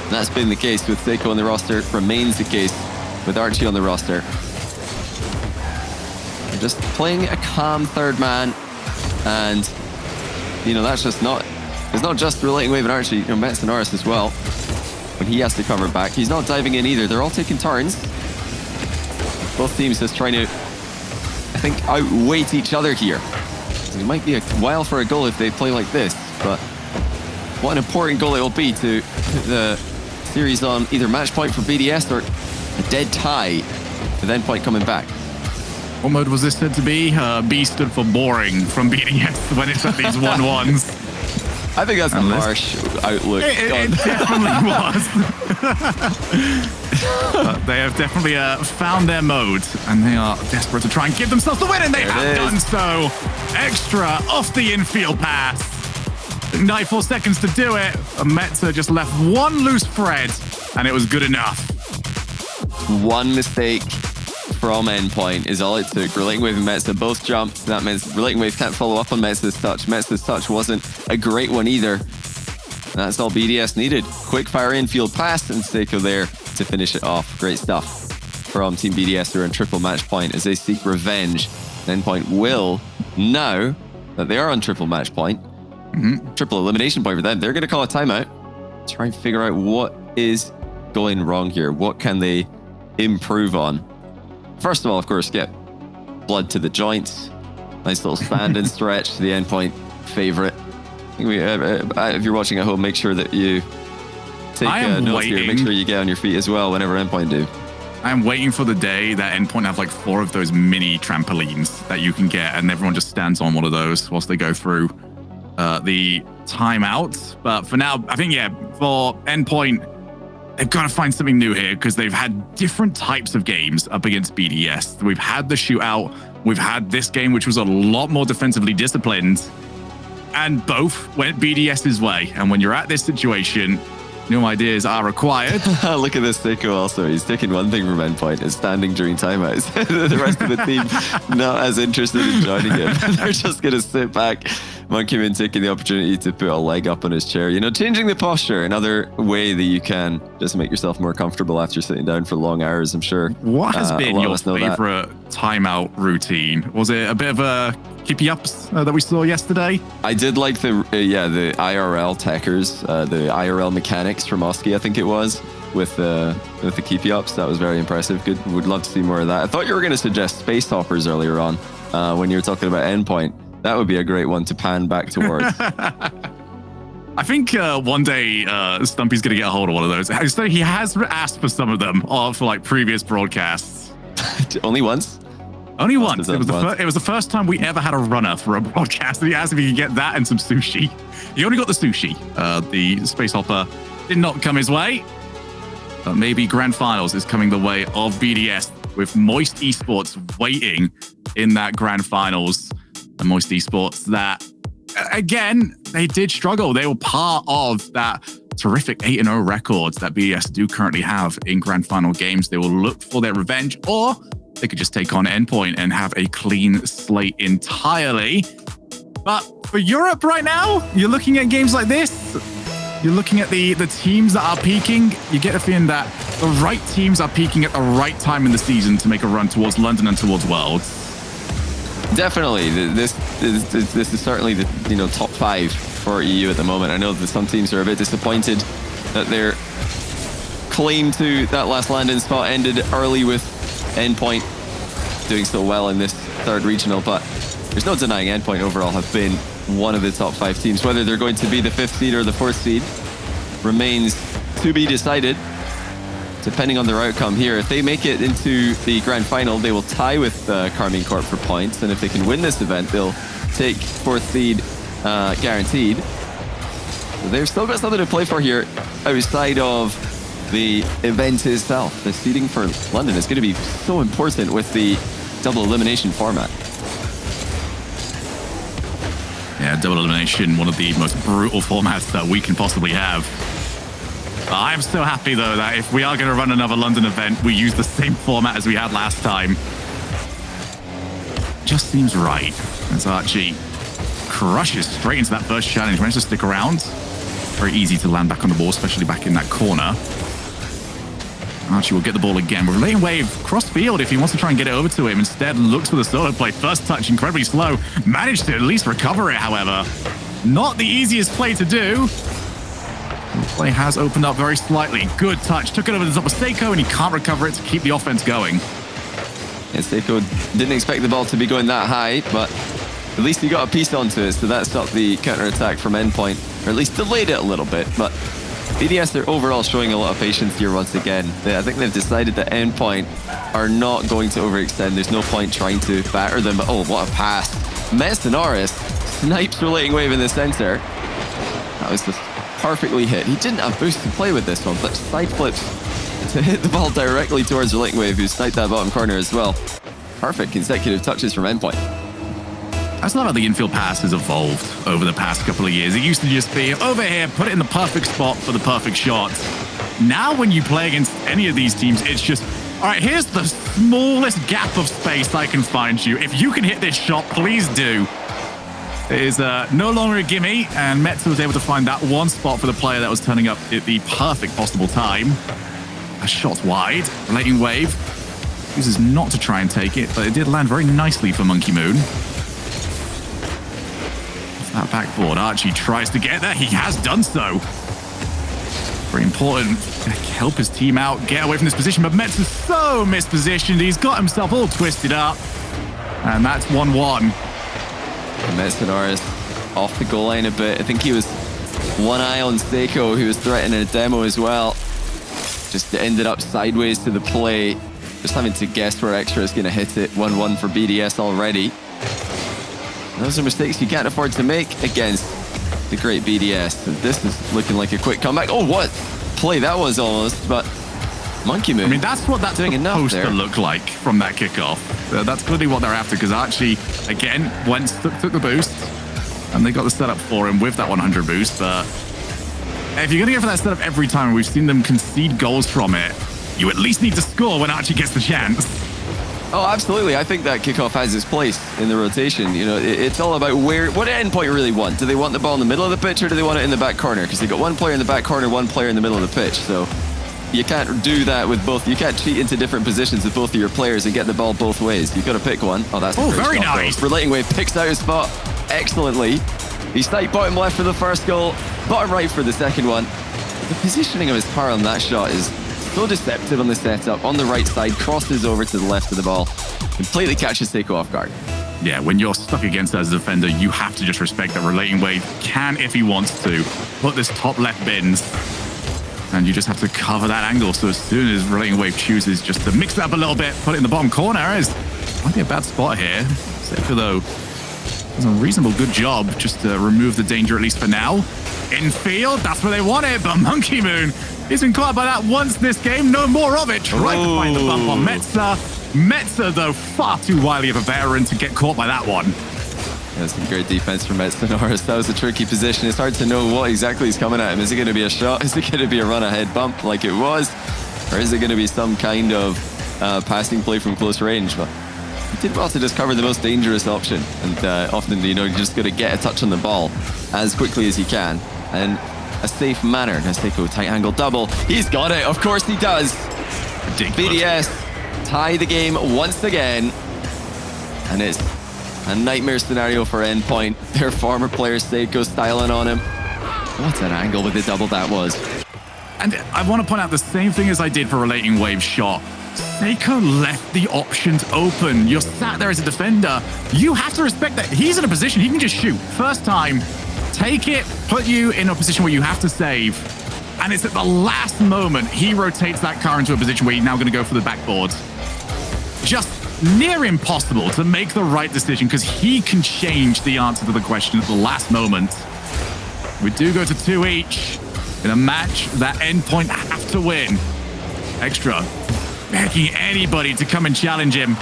That's been the case with Seiko on the roster, remains the case with Archie on the roster. They're just playing a calm third man, and you know, that's just not, it's not just Relating Wave and Archie, you know, Mets and Norris as well. When he has to cover back, he's not diving in either. They're all taking turns. Both teams just trying to, I think, outweight each other here. It might be a while for a goal if they play like this, but what an important goal it will be to put the series on either match point for BDS or a dead tie with Endpoint coming back. What mode was this said to be? B stood for boring from BDS when it's at these 1-1s. I think that's a harsh outlook. It definitely was. But they have definitely found their mode, and they are desperate to try and give themselves the win, and they have done so. Extra off the infield pass. 94 seconds to do it. Metza just left one loose thread, and it was good enough. One mistake from Endpoint is all it took. Relating Wave and Metza both jumped. That means Relating Wave can't follow up on Metza's touch. Metza's touch wasn't a great one either. That's all BDS needed. Quick fire infield pass, and Seiko there to finish it off. Great stuff from Team BDS. They're in triple match point as they seek revenge. Endpoint will, now that they are on triple match point, triple elimination point for them, they're going to call a timeout. Try and figure out what is going wrong here. What can they improve on? First of all, of course, get blood to the joints. Nice little stand and stretch, the Endpoint favorite. If you're watching at home, make sure that you take notes here. Make sure you get on your feet as well whenever Endpoint do. I am waiting for the day that Endpoint have like 4 of those mini trampolines that you can get, and everyone just stands on one of those whilst they go through the timeout. But for now, I think, yeah, for Endpoint, they've got to find something new here because they've had different types of games up against BDS. We've had the shootout. We've had this game, which was a lot more defensively disciplined, and both went BDS's way. And when you're at this situation, new ideas are required. Look at this Seiko also. He's taking one thing from Endpoint, is standing during timeouts. The rest of the team not as interested in joining him. They're just going to sit back. Monkey Moon taking the opportunity to put a leg up on his chair. You know, changing the posture, another way that you can just make yourself more comfortable after sitting down for long hours, I'm sure. What has been your favorite timeout routine? Was it a bit of a keepy ups that we saw yesterday? I did like the IRL techers, the IRL mechanics from Oski, I think it was, with the keepy ups. That was very impressive. Good. Would love to see more of that. I thought you were going to suggest space hoppers earlier on when you were talking about Endpoint. That would be a great one to pan back towards. I think one day Stumpy's going to get a hold of one of those. He has asked for some of them for like previous broadcasts. Only once? Only once. It was the first time we ever had a runner for a broadcast. He asked if he could get that and some sushi. He only got the sushi. The Space Hopper did not come his way. But maybe Grand Finals is coming the way of BDS with Moist Esports waiting in that Grand Finals. And Moist Esports that, again, they did struggle. They were part of that terrific 8-0 record that BDS do currently have in Grand Final games. They will look for their revenge, or they could just take on Endpoint and have a clean slate entirely. But for Europe right now, you're looking at games like this. You're looking at the teams that are peaking. You get a feeling that the right teams are peaking at the right time in the season to make a run towards London and towards Worlds. Definitely. This is certainly the top 5 for EU at the moment. I know that some teams are a bit disappointed that their claim to that last landing spot ended early with Endpoint doing so well in this 3rd regional, but there's no denying Endpoint overall have been one of the top 5 teams. Whether they're going to be the 5th seed or the 4th seed remains to be decided, depending on their outcome here. If they make it into the grand final, they will tie with Karmine Corp for points, and if they can win this event, they'll take 4th seed guaranteed. So they've still got something to play for here outside of the event itself. The seeding for London is going to be so important with the double elimination format. Yeah, double elimination, one of the most brutal formats that we can possibly have. I'm so happy, though, that if we are going to run another London event, we use the same format as we had last time. Just seems right. As Archie crushes straight into that first challenge, managed to stick around. Very easy to land back on the ball, especially back in that corner. Archie will get the ball again. With Lane Wave cross field if he wants to try and get it over to him. Instead, looks for the solo play. First touch, incredibly slow. Managed to at least recover it, however. Not the easiest play to do. The play has opened up very slightly. Good touch. Took it over the top of Seiko, and he can't recover it to keep the offense going. Yeah, Seiko didn't expect the ball to be going that high, but at least he got a piece onto it, so that stopped the counter-attack from Endpoint, or at least delayed it a little bit. But BDS are overall showing a lot of patience here once again. I think they've decided that Endpoint are not going to overextend. There's no point trying to batter them. Oh, what a pass. Mercenaris snipes Relating Wave in the center. That was just perfectly hit. He didn't have boost to play with this one, but side flips to hit the ball directly towards Relating Wave, who sniped that bottom corner as well. Perfect consecutive touches from Endpoint. That's not how the infield pass has evolved over the past couple of years. It used to just be over here, put it in the perfect spot for the perfect shot. Now when you play against any of these teams, it's just, all right, here's the smallest gap of space I can find you. If you can hit this shot, please do. It is no longer a gimme, and Metza was able to find that one spot for the player that was turning up at the perfect possible time. A shot wide, Relating Wave chooses not to try and take it, but it did land very nicely for Monkey Moon. That backboard, Archie tries to get there. He has done so. Very important to help his team out, get away from this position, but Metz is so mispositioned. He's got himself all twisted up, and that's 1-1. Mercenaris off the goal line a bit. I think he was one eye on Seiko, who was threatening a demo as well. Just ended up sideways to the play. Just having to guess where Extra is going to hit it. 1-1 for BDS already. Those are mistakes you can't afford to make against the great BDS. This is looking like a quick comeback. Oh, what play that was almost, but Monkey Moon. I mean, that's what that's supposed to look like from that kickoff. That's clearly what they're after, because Archie, again, took the boost, and they got the setup for him with that 100 boost. But if you're going to go for that setup every time, we've seen them concede goals from it, you at least need to score when Archie gets the chance. Oh, absolutely. I think that kickoff has its place in the rotation. You know, it's all about what do Endpoint really want? Do they want the ball in the middle of the pitch, or do they want it in the back corner? Because they've got one player in the back corner, one player in the middle of the pitch. So you can't do that with both. You can't cheat into different positions with both of your players and get the ball both ways. You've got to pick one. Oh, that's very nice. Relating Wave picks out his spot excellently. He sniped bottom left for the first goal, bottom right for the second one. The positioning of his power on that shot is so deceptive on the setup. On the right side, crosses over to the left of the ball. Completely catches Seiko off guard. Yeah, when you're stuck against as a defender, you have to just respect that Relating Wave can, if he wants to, put this top left bins. And you just have to cover that angle. So as soon as Relating Wave chooses just to mix it up a little bit, put it in the bottom corner, might be a bad spot here. Seiko, though, does a reasonable good job just to remove the danger, at least for now. Infield, that's where they want it, but Monkey Moon he's been caught by that once this game. No more of it. Tried to find the bump on Metza. Metza, though, far too wily of a veteran to get caught by that one. That's some great defense from Mercenaris. That was a tricky position. It's hard to know what exactly is coming at him. Is it going to be a shot? Is it going to be a run-ahead bump like it was? Or is it going to be some kind of passing play from close range? But he did well to just cover the most dangerous option. And often, you know, you just got to get a touch on the ball as quickly as you can. And a safe manner. Now Seiko, tight angle double. He's got it. Of course he does. Ridiculous. BDS tie the game once again. And it's A nightmare scenario for Endpoint. Their former player Seiko styling on him. What an angle with the double that was. And I want to point out the same thing as I did for Relating Wave shot. Seiko left the options open. You're sat there as a defender. You have to respect that. He's in a position, he can just shoot. First time, take it, put you in a position where you have to save. And it's at the last moment, he rotates that car into a position where he's now going to go for the backboard. Just near impossible to make the right decision because he can change the answer to the question at the last moment. We do go to 2 each in a match that Endpoint have to win. Extra begging anybody to come and challenge him.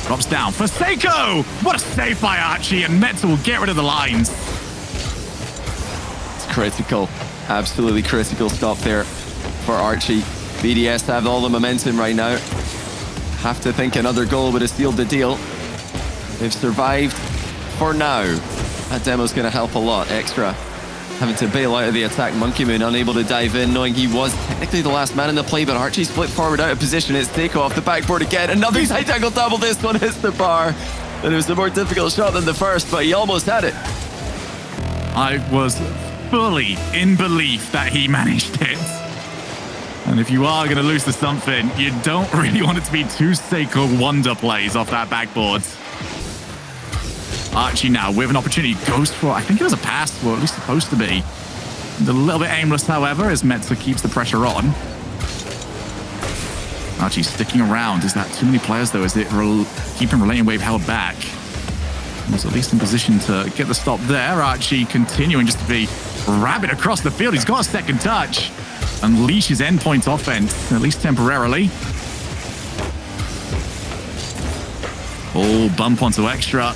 Drops down for Seiko! What a save by Archie, and Metza will get rid of the lines. It's critical. Absolutely critical stop there for Archie. BDS have all the momentum right now. Have to think another goal would have sealed the deal. They've survived for now. That demo's going to help a lot. Extra having to bail out of the attack. Monkey Moon unable to dive in, knowing he was technically the last man in the play, but Archie's flipped forward out of position. It's Seiko off the backboard again. Another side angle double. This one hits the bar. And it was a more difficult shot than the first, but he almost had it. I was fully in belief that he managed it. And if you are going to lose to something, you don't really want it to be 2 Seiko wonder plays off that backboard. Archie now with an opportunity goes for, I think it was a pass, or at least supposed to be. A little bit aimless, however, as Metza keeps the pressure on. Archie sticking around. Is that too many players, though? Is it keeping Relating Wave held back? He's at least in position to get the stop there. Archie continuing just to be rabid across the field. He's got a second touch. Unleashes Endpoint's offense, at least temporarily. Oh, bump onto Extra.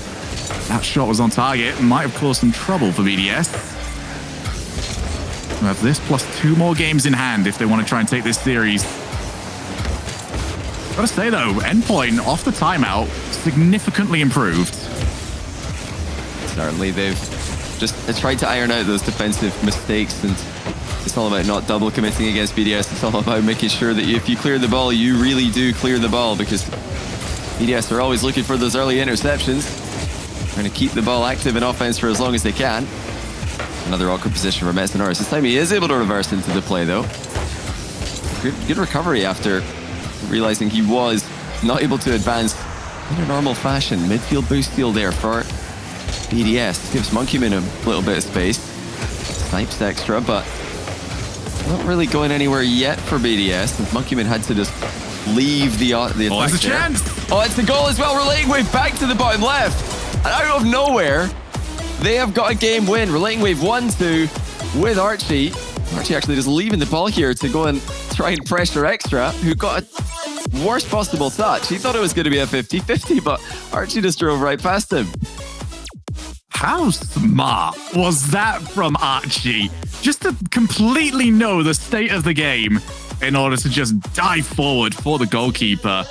That shot was on target. Might have caused some trouble for BDS. We have this plus 2 more games in hand if they want to try and take this series. Gotta say though, Endpoint off the timeout significantly improved. Certainly, they've just tried to iron out those defensive mistakes, and it's all about not double committing against BDS. It's all about making sure that if you clear the ball, you really do clear the ball, because BDS are always looking for those early interceptions, trying to keep the ball active in offense for as long as they can. Another awkward position for MATCH. This time he is able to reverse into the play though. Good recovery after realizing he was not able to advance in a normal fashion. Midfield boost steal there for BDS. Gives Monkey Moon a little bit of space. Snipes Extra, but not really going anywhere yet for BDS. And Monkey Moon had to just leave the attack. Oh, it's a chance! Oh, it's the goal as well. Relating Wave back to the bottom left. And out of nowhere, they have got a game win. Relating Wave 1-2 with Archie. Archie actually just leaving the ball here to go and try and pressure Extra, who got a worst possible touch. He thought it was going to be a 50-50, but Archie just drove right past him. How smart was that from Archie? Just to completely know the state of the game in order to just dive forward for the goalkeeper.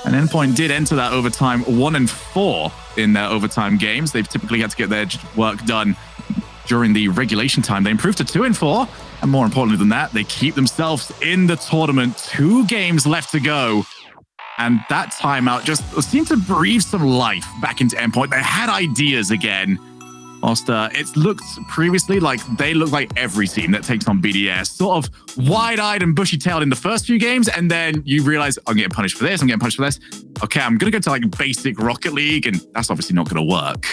And Endpoint did enter that overtime 1-4 in their overtime games. They've typically had to get their work done during the regulation time. They improved to 2-4. And more importantly than that, they keep themselves in the tournament. 2 games left to go. And that timeout just seemed to breathe some life back into Endpoint. They had ideas again. Whilst it's looked previously like they look like every team that takes on BDS, sort of wide-eyed and bushy-tailed in the first few games, and then you realize, I'm getting punished for this, I'm getting punished for this. Okay, I'm going to go to like basic Rocket League, and that's obviously not going to work.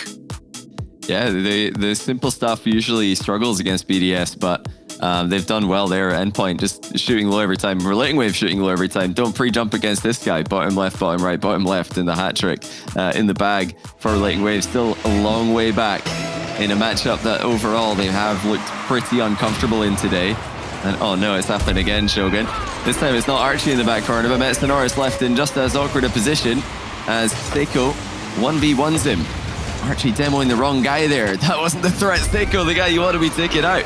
Yeah, the simple stuff usually struggles against BDS, but they've done well there. Endpoint just shooting low every time. Relating Wave shooting low every time. Don't pre-jump against this guy. Bottom left, bottom right, bottom left in the hat trick in the bag for Relating Wave. Still a long way back in a matchup that overall they have looked pretty uncomfortable in today. And oh no, it's happening again, Shogun. This time it's not Archie in the back corner, but MATCH left in just as awkward a position as Seiko 1v1s him. Archie demoing the wrong guy there. That wasn't the threat. Seiko, the guy you want to be taking out.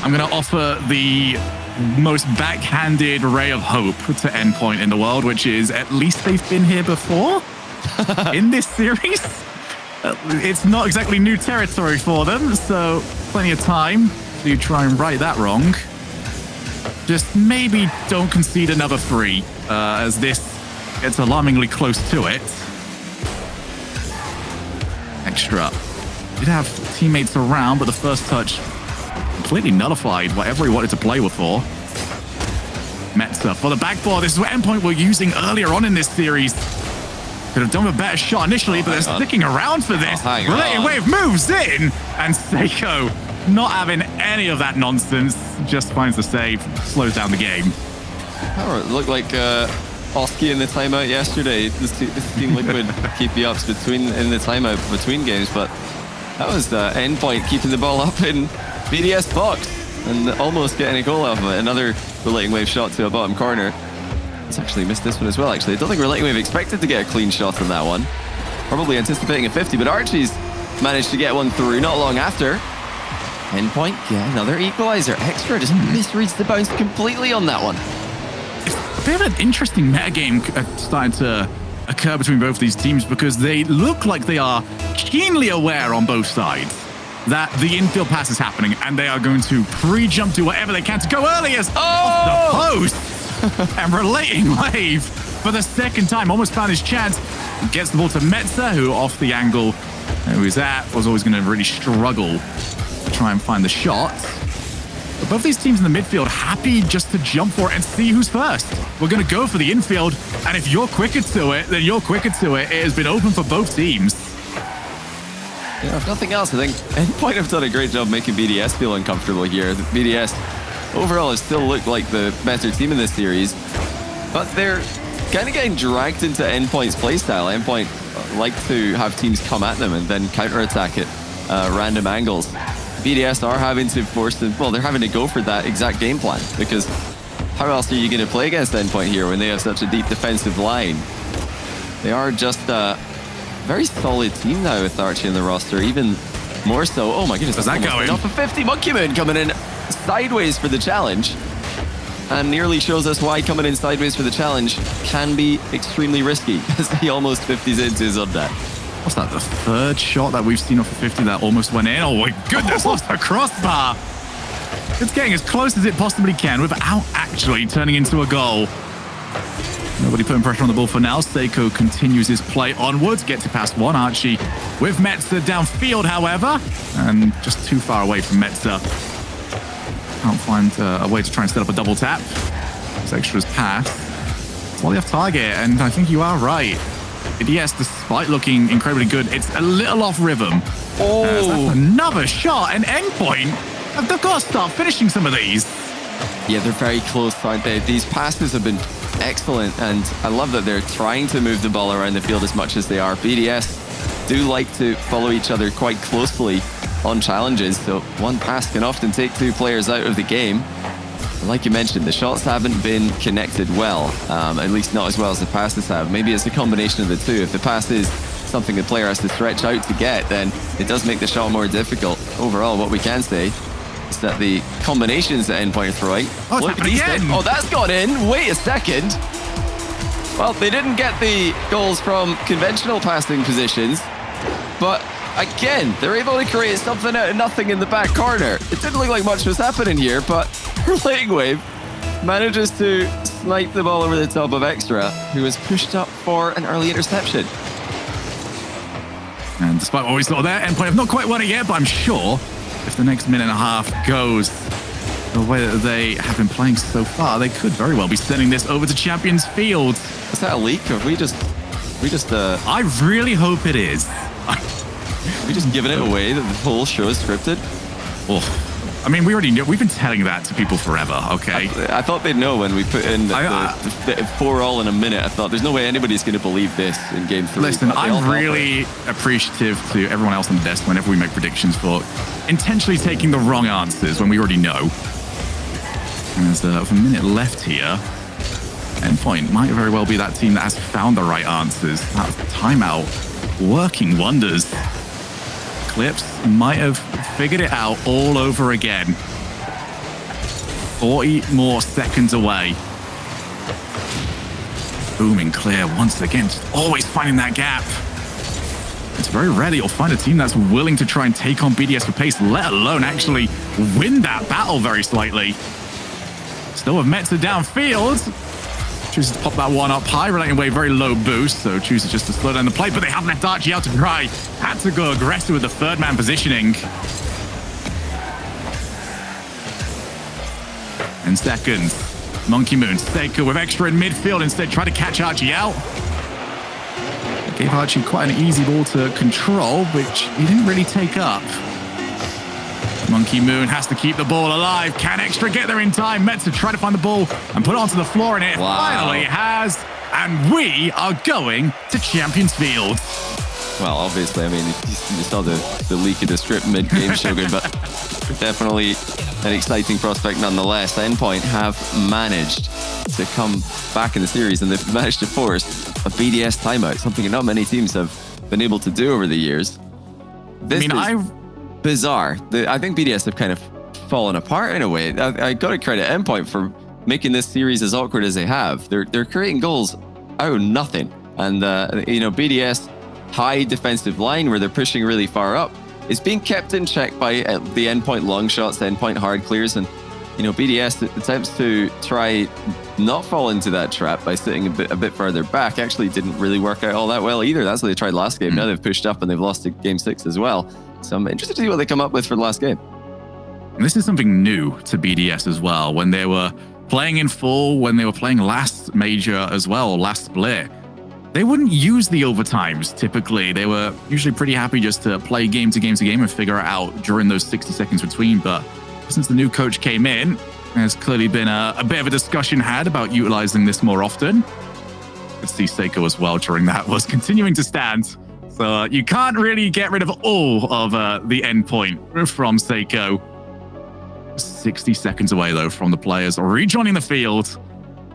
I'm going to offer the most backhanded ray of hope to Endpoint in the world, which is at least they've been here before in this series. It's not exactly new territory for them, so plenty of time to try and right that wrong. Just maybe don't concede another 3 as this gets alarmingly close to it. extra. Did have teammates around, but the first touch completely nullified whatever he wanted to play with for. Metza for the backboard. This is what Endpoint were using earlier on in this series. Could have done a better shot initially, but they're sticking around for this. Related Wave moves in, and Seiko not having any of that nonsense. Just finds the save, slows down the game. Oh, it looked like Oski in the timeout yesterday. This Team Liquid KP-ups in the timeout between games, but that was Endpoint keeping the ball up in BDS box and almost getting a goal off of it. Another Relating Wave shot to a bottom corner. He's actually missed this one as well, actually. I don't think Relating Wave expected to get a clean shot on that one. Probably anticipating a 50, but Archie's managed to get one through not long after. Endpoint, yeah, another equalizer. Extra just misreads the bounce completely on that one. It's a bit of an interesting metagame starting to occur between both these teams because they look like they are keenly aware on both sides that the infield pass is happening and they are going to pre-jump to whatever they can to go earliest off the post. And Relating Wave for the second time almost found his chance. Gets the ball to Metza, who off the angle who he's at was always going to really struggle to try and find the shot. But both these teams in the midfield happy just to jump for it and see who's first. We're going to go for the infield, and if you're quicker to it, then you're quicker to it. It has been open for both teams. Yeah, if nothing else, I think Endpoint have done a great job making BDS feel uncomfortable here. The BDS overall has still looked like the better team in this series, but they're kind of getting dragged into Endpoint's playstyle. Endpoint like to have teams come at them and then counterattack at random angles. BDS are having to force them, well, they're having to go for that exact game plan because how else are you going to play against Endpoint here when they have such a deep defensive line? They are just a very solid team now with Archie in the roster, even more so. Oh my goodness, is that going? Off a 50, Monkey Moon coming in sideways for the challenge and nearly shows us why coming in sideways for the challenge can be extremely risky as he almost 50s into his undead. What's that, the third shot that we've seen off of 50 that almost went in? Oh my goodness, lost the crossbar. It's getting as close as it possibly can without actually turning into a goal. Nobody putting pressure on the ball for now. Seiko continues his play onwards, gets to pass one. Archie with Metza downfield, however, and just too far away from Metza. Can't find a way to try and set up a double tap. It's Extra's pass. It's wholly off target, and I think you are right. BDS, despite looking incredibly good, it's a little off rhythm. Oh, that's another shot, and Endpoint. They've got to start finishing some of these. Yeah, they're very close, aren't they? These passes have been excellent, and I love that they're trying to move the ball around the field as much as they are. BDS do like to follow each other quite closely on challenges, so one pass can often take two players out of the game. Like you mentioned, the shots haven't been connected well, at least not as well as the passes have. Maybe it's a combination of the two. If the pass is something the player has to stretch out to get, then it does make the shot more difficult. Overall, what we can say is that the combinations that Endpoint are throwing... Oh, it's happened again! Oh, that's gone in. Wait a second. Well, they didn't get the goals from conventional passing positions, but again, they're able to create something out of nothing in the back corner. It didn't look like much was happening here, but Relating Wave manages to snipe the ball over the top of Extra, who was pushed up for an early interception. And despite what we saw there, Endpoint have not quite won it yet, but I'm sure if the next minute and a half goes the way that they have been playing so far, they could very well be sending this over to Champions Field. Is that a leak, or have we just I really hope it is. we just giving it away that the whole show is scripted? Oh, I mean, we already knew. We've been telling that to people forever, okay? I thought they'd know when we put in the 4-all in a minute. I thought there's no way anybody's going to believe this in Game 3. Listen, I'm really appreciative to everyone else on the desk whenever we make predictions for intentionally taking the wrong answers when we already know. And there's a minute left here. Endpoint might very well be that team that has found the right answers. That timeout working wonders. Clips might have figured it out all over again. 40 more seconds away. Booming clear once again, just always finding that gap. It's very rare that you'll find a team that's willing to try and take on BDS for pace, let alone actually win that battle very slightly. Still with Metza downfield. chooses to pop that one up high, relating wave, very low boost, so chooses just to slow down the play, but they have left Archie out to dry. Had to go aggressive with the third man positioning. In seconds, Monkey Moon, Seiko with extra in midfield, instead try to catch Archie out. Gave Archie quite an easy ball to control, which he didn't really take up. Monkey Moon has to keep the ball alive. Can Extra get there in time? Meant to try to find the ball and put it onto the floor, and it finally has. And we are going to Champions Field. Well, obviously, I mean, you saw the leak of the script mid-game, Shogun, but definitely an exciting prospect nonetheless. Endpoint have managed to come back in the series, and they've managed to force a BDS timeout, something not many teams have been able to do over the years. This is bizarre. I think BDS have kind of fallen apart in a way. I got to credit Endpoint for making this series as awkward as they have. They're creating goals out of nothing, and BDS high defensive line where they're pushing really far up is being kept in check by the Endpoint long shots, Endpoint hard clears, and BDS attempts to try not fall into that trap by sitting a bit further back. Actually didn't really work out all that well either. That's what they tried last game. Now they've pushed up and they've lost to game 6 as well. So I'm interested to see what they come up with for the last game. And this is something new to BDS as well. When they were playing in full, when they were playing last major as well, last split, they wouldn't use the overtimes typically. They were usually pretty happy just to play game to game to game and figure it out during those 60 seconds between. But since the new coach came in, there's clearly been a bit of a discussion had about utilizing this more often. Could see Seiko as well during that was continuing to stand. So you can't really get rid of all of the Endpoint from Seiko. 60 seconds away though from the players rejoining the field,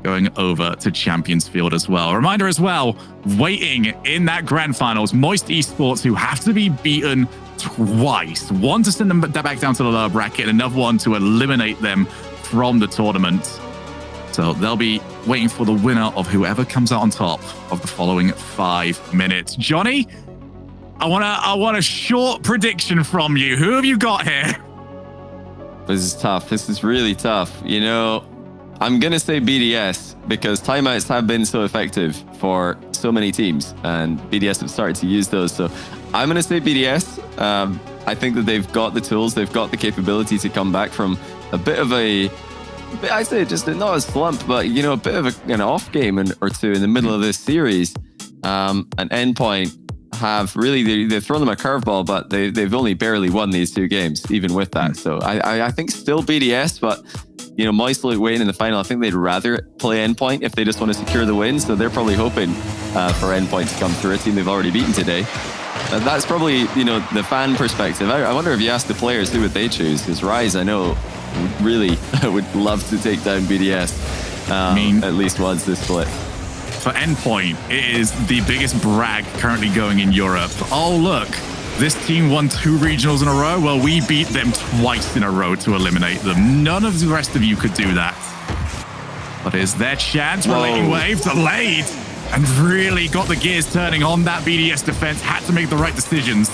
going over to Champions Field as well. A reminder as well, waiting in that grand finals, Moist Esports, who have to be beaten twice. One to send them back down to the lower bracket, and another one to eliminate them from the tournament. So they'll be waiting for the winner of whoever comes out on top of the following 5 minutes. Johnny, I want a short prediction from you. Who have you got here? This is tough. This is really tough. I'm going to say BDS because timeouts have been so effective for so many teams, and BDS have started to use those. So I'm going to say BDS. I think that they've got the tools, they've got the capability to come back from a bit of I'd say just not a slump, but a bit of an off game or two in the middle of this series. And Endpoint have really they've thrown them a curveball, but they've only barely won these 2 games, even with that. So I think still BDS, but Moist look waiting in the final. I think they'd rather play Endpoint if they just want to secure the win. So they're probably hoping for Endpoint to come through, a team they've already beaten today. That's probably, the fan perspective. I wonder if you ask the players who would they choose, because Rise, I know, really would love to take down BDS at least once this split. For Endpoint, it is the biggest brag currently going in Europe. Oh, look, this team won 2 regionals in a row. Well, we beat them twice in a row to eliminate them. None of the rest of you could do that. But is their chance? Relating wave delayed and really got the gears turning on that BDS defense. Had to make the right decisions.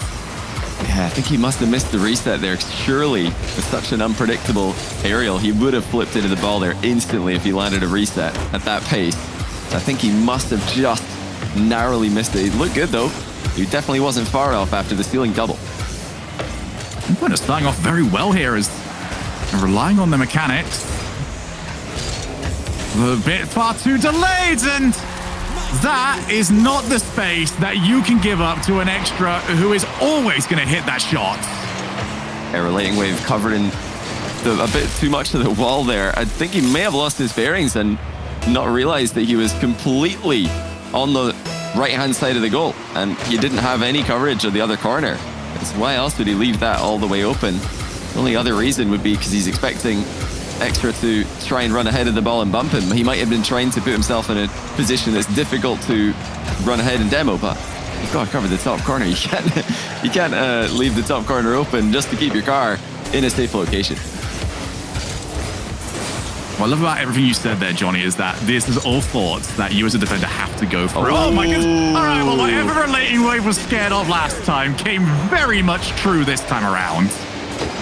Yeah, I think he must have missed the reset there. Surely, with such an unpredictable aerial, he would have flipped into the ball there instantly if he landed a reset at that pace. I think he must have just narrowly missed it. He looked good though. He definitely wasn't far off after the ceiling double. Endpoint is starting off very well here as relying on the mechanics. A bit far too delayed, and that is not the space that you can give up to an Extra who is always going to hit that shot. Relating wave covered in a bit too much of the wall there. I think he may have lost his bearings and not realized that he was completely on the right-hand side of the goal, and he didn't have any coverage of the other corner. So why else would he leave that all the way open? The only other reason would be because he's expecting Extra to try and run ahead of the ball and bump him. He might have been trying to put himself in a position that's difficult to run ahead and demo, but you've got to cover the top corner. You can't leave the top corner open just to keep your car in a safe location. What I love about everything you said there, Johnny, is that this is all thoughts that you as a defender have to go through. Oh my goodness. All right, well, whatever relating wave was scared of last time came very much true this time around.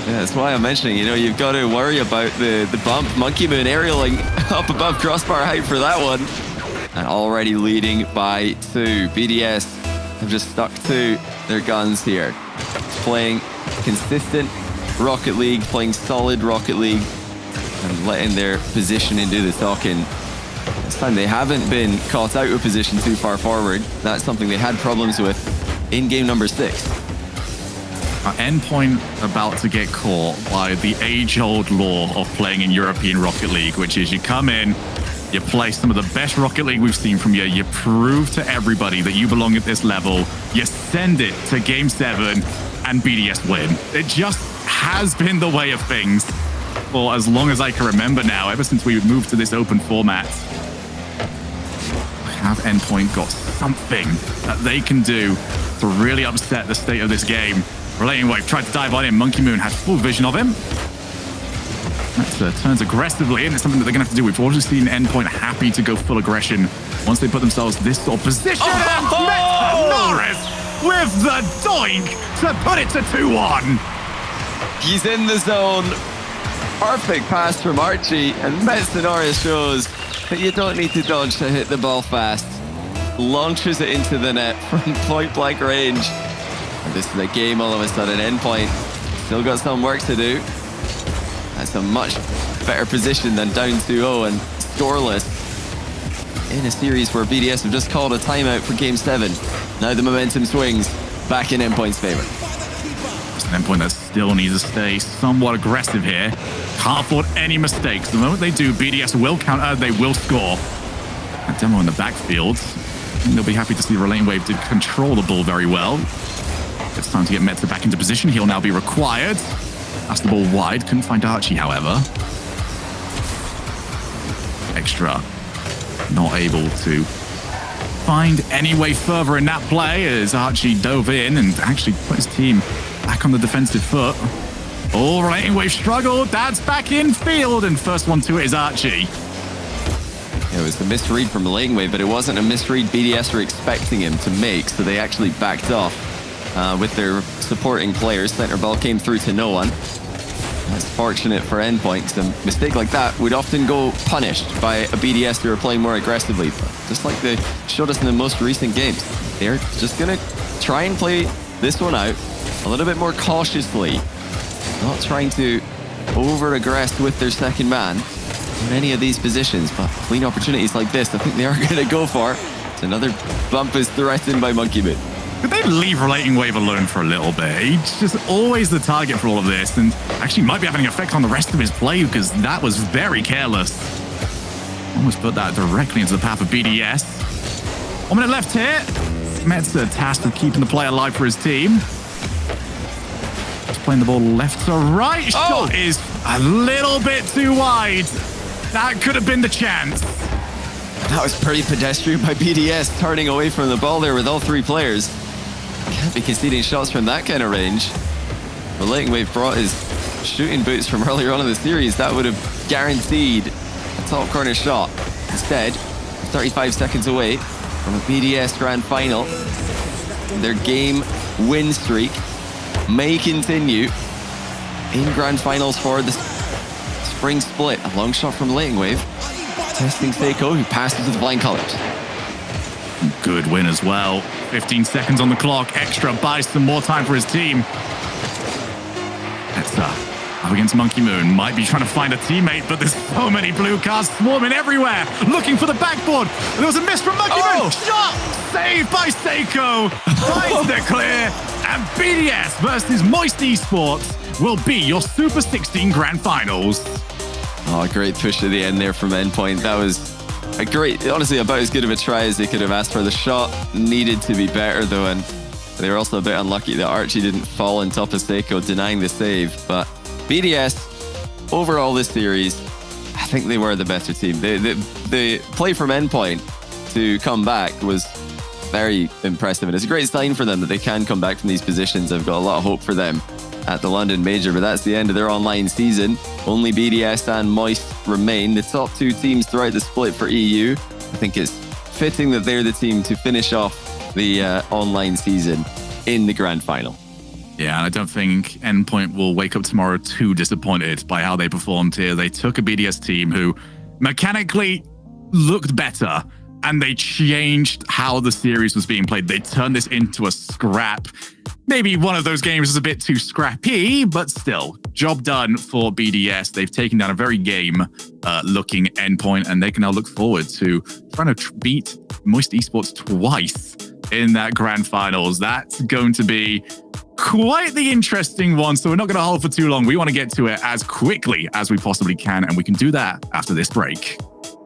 Yeah, that's why I'm mentioning, you've got to worry about the bump. Monkey Moon aerialing up above crossbar height for that one. and already leading by 2. BDS have just stuck to their guns here. Playing consistent Rocket League, playing solid Rocket League, and letting their positioning do the talking. This time they haven't been caught out of position too far forward. That's something they had problems with in game number 6. Endpoint about to get caught by the age-old law of playing in European Rocket League, which is you come in, you play some of the best Rocket League we've seen from you, you prove to everybody that you belong at this level, you send it to Game 7, and BDS win. It just has been the way of things for as long as I can remember now, ever since we moved to this open format. Have Endpoint got something that they can do to really upset the state of this game? Relating Wave tried to dive on him. Monkey Moon had full vision of him. That turns aggressively, and it's something that they're going to have to do. We've already seen Endpoint happy to go full aggression once they put themselves in this sort of position. Oh! And Norris with the doink to put it to 2-1. He's in the zone. Perfect pass from Archie, and Norris shows that you don't need to dodge to hit the ball fast. Launches it into the net from point-blank range. And this is a game all of a sudden. Endpoint still got some work to do. That's a much better position than down 2-0 and scoreless in a series where BDS have just called a timeout for Game 7. Now the momentum swings back in Endpoint's favor. It's an Endpoint that still needs to stay somewhat aggressive here. Can't afford any mistakes. The moment they do, BDS will counter, they will score. A demo in the backfield. I think they'll be happy to see Relating Wave did control the ball very well. It's time to get Metza back into position. He'll now be required. That's the ball wide. Couldn't find Archie, however. Extra. Not able to find any way further in that play as Archie dove in and actually put his team back on the defensive foot. Oh, Relating Wave struggled. That's back in field, and first one to it is Archie. It was the misread from Relating Wave, but it wasn't a misread BDS were expecting him to make, so they actually backed off with their supporting players. Center ball came through to no one. That's fortunate for Endpoint, because a mistake like that would often go punished by a BDS who are playing more aggressively. But just like they showed us in the most recent games, they're just going to try and play this one out a little bit more cautiously, not trying to over-aggress with their second man in any of these positions, but clean opportunities like this, I think they are going to go for. It's another bump is threatened by Monkey Moon. Could they leave Relating Wave alone for a little bit? He's just always the target for all of this, and actually might be having an effect on the rest of his play because that was very careless. Almost put that directly into the path of BDS. 1 minute left here. Metza tasked with keeping the play alive for his team. Just playing the ball left to right. Shot is a little bit too wide. That could have been the chance. That was pretty pedestrian by BDS, turning away from the ball there with all 3 players. Can't be conceding shots from that kind of range. Relating Wave brought his shooting boots from earlier on in the series. That would have guaranteed a top corner shot. Instead, 35 seconds away from a BDS Grand Final. Their game win streak may continue in Grand Finals for the spring split. A long shot from Relating Wave. Testing Seiko, who passes with flying colors. Good win as well. 15 seconds on the clock. Extra buys some more time for his team. Metza up against Monkey Moon. Might be trying to find a teammate, but there's so many blue cards swarming everywhere. Looking for the backboard. There was a miss from Monkey Moon. Shot! Saved by Seiko. Finds it clear. And BDS versus Moist Esports will be your Super 16 Grand Finals. Oh, great push at the end there from Endpoint. That was a great, honestly, about as good of a try as they could have asked for. The shot needed to be better, though, and they were also a bit unlucky that Archie didn't fall on top of Seiko, denying the save. But BDS, overall this series, I think they were the better team. The play from Endpoint to come back was very impressive, and it's a great sign for them that they can come back from these positions. I've got a lot of hope for them at the London Major, but that's the end of their online season. Only BDS and Moist remain the top 2 teams throughout the split for EU. I think it's fitting that they're the team to finish off the online season in the Grand Final. Yeah, and I don't think Endpoint will wake up tomorrow too disappointed by how they performed here. They took a BDS team who mechanically looked better and they changed how the series was being played. They turned this into a scrap. Maybe one of those games is a bit too scrappy, but still, job done for BDS. They've taken down a very game-looking Endpoint, and they can now look forward to trying to beat Moist Esports twice in that grand finals. That's going to be quite the interesting one, so we're not going to hold for too long. We want to get to it as quickly as we possibly can, and we can do that after this break.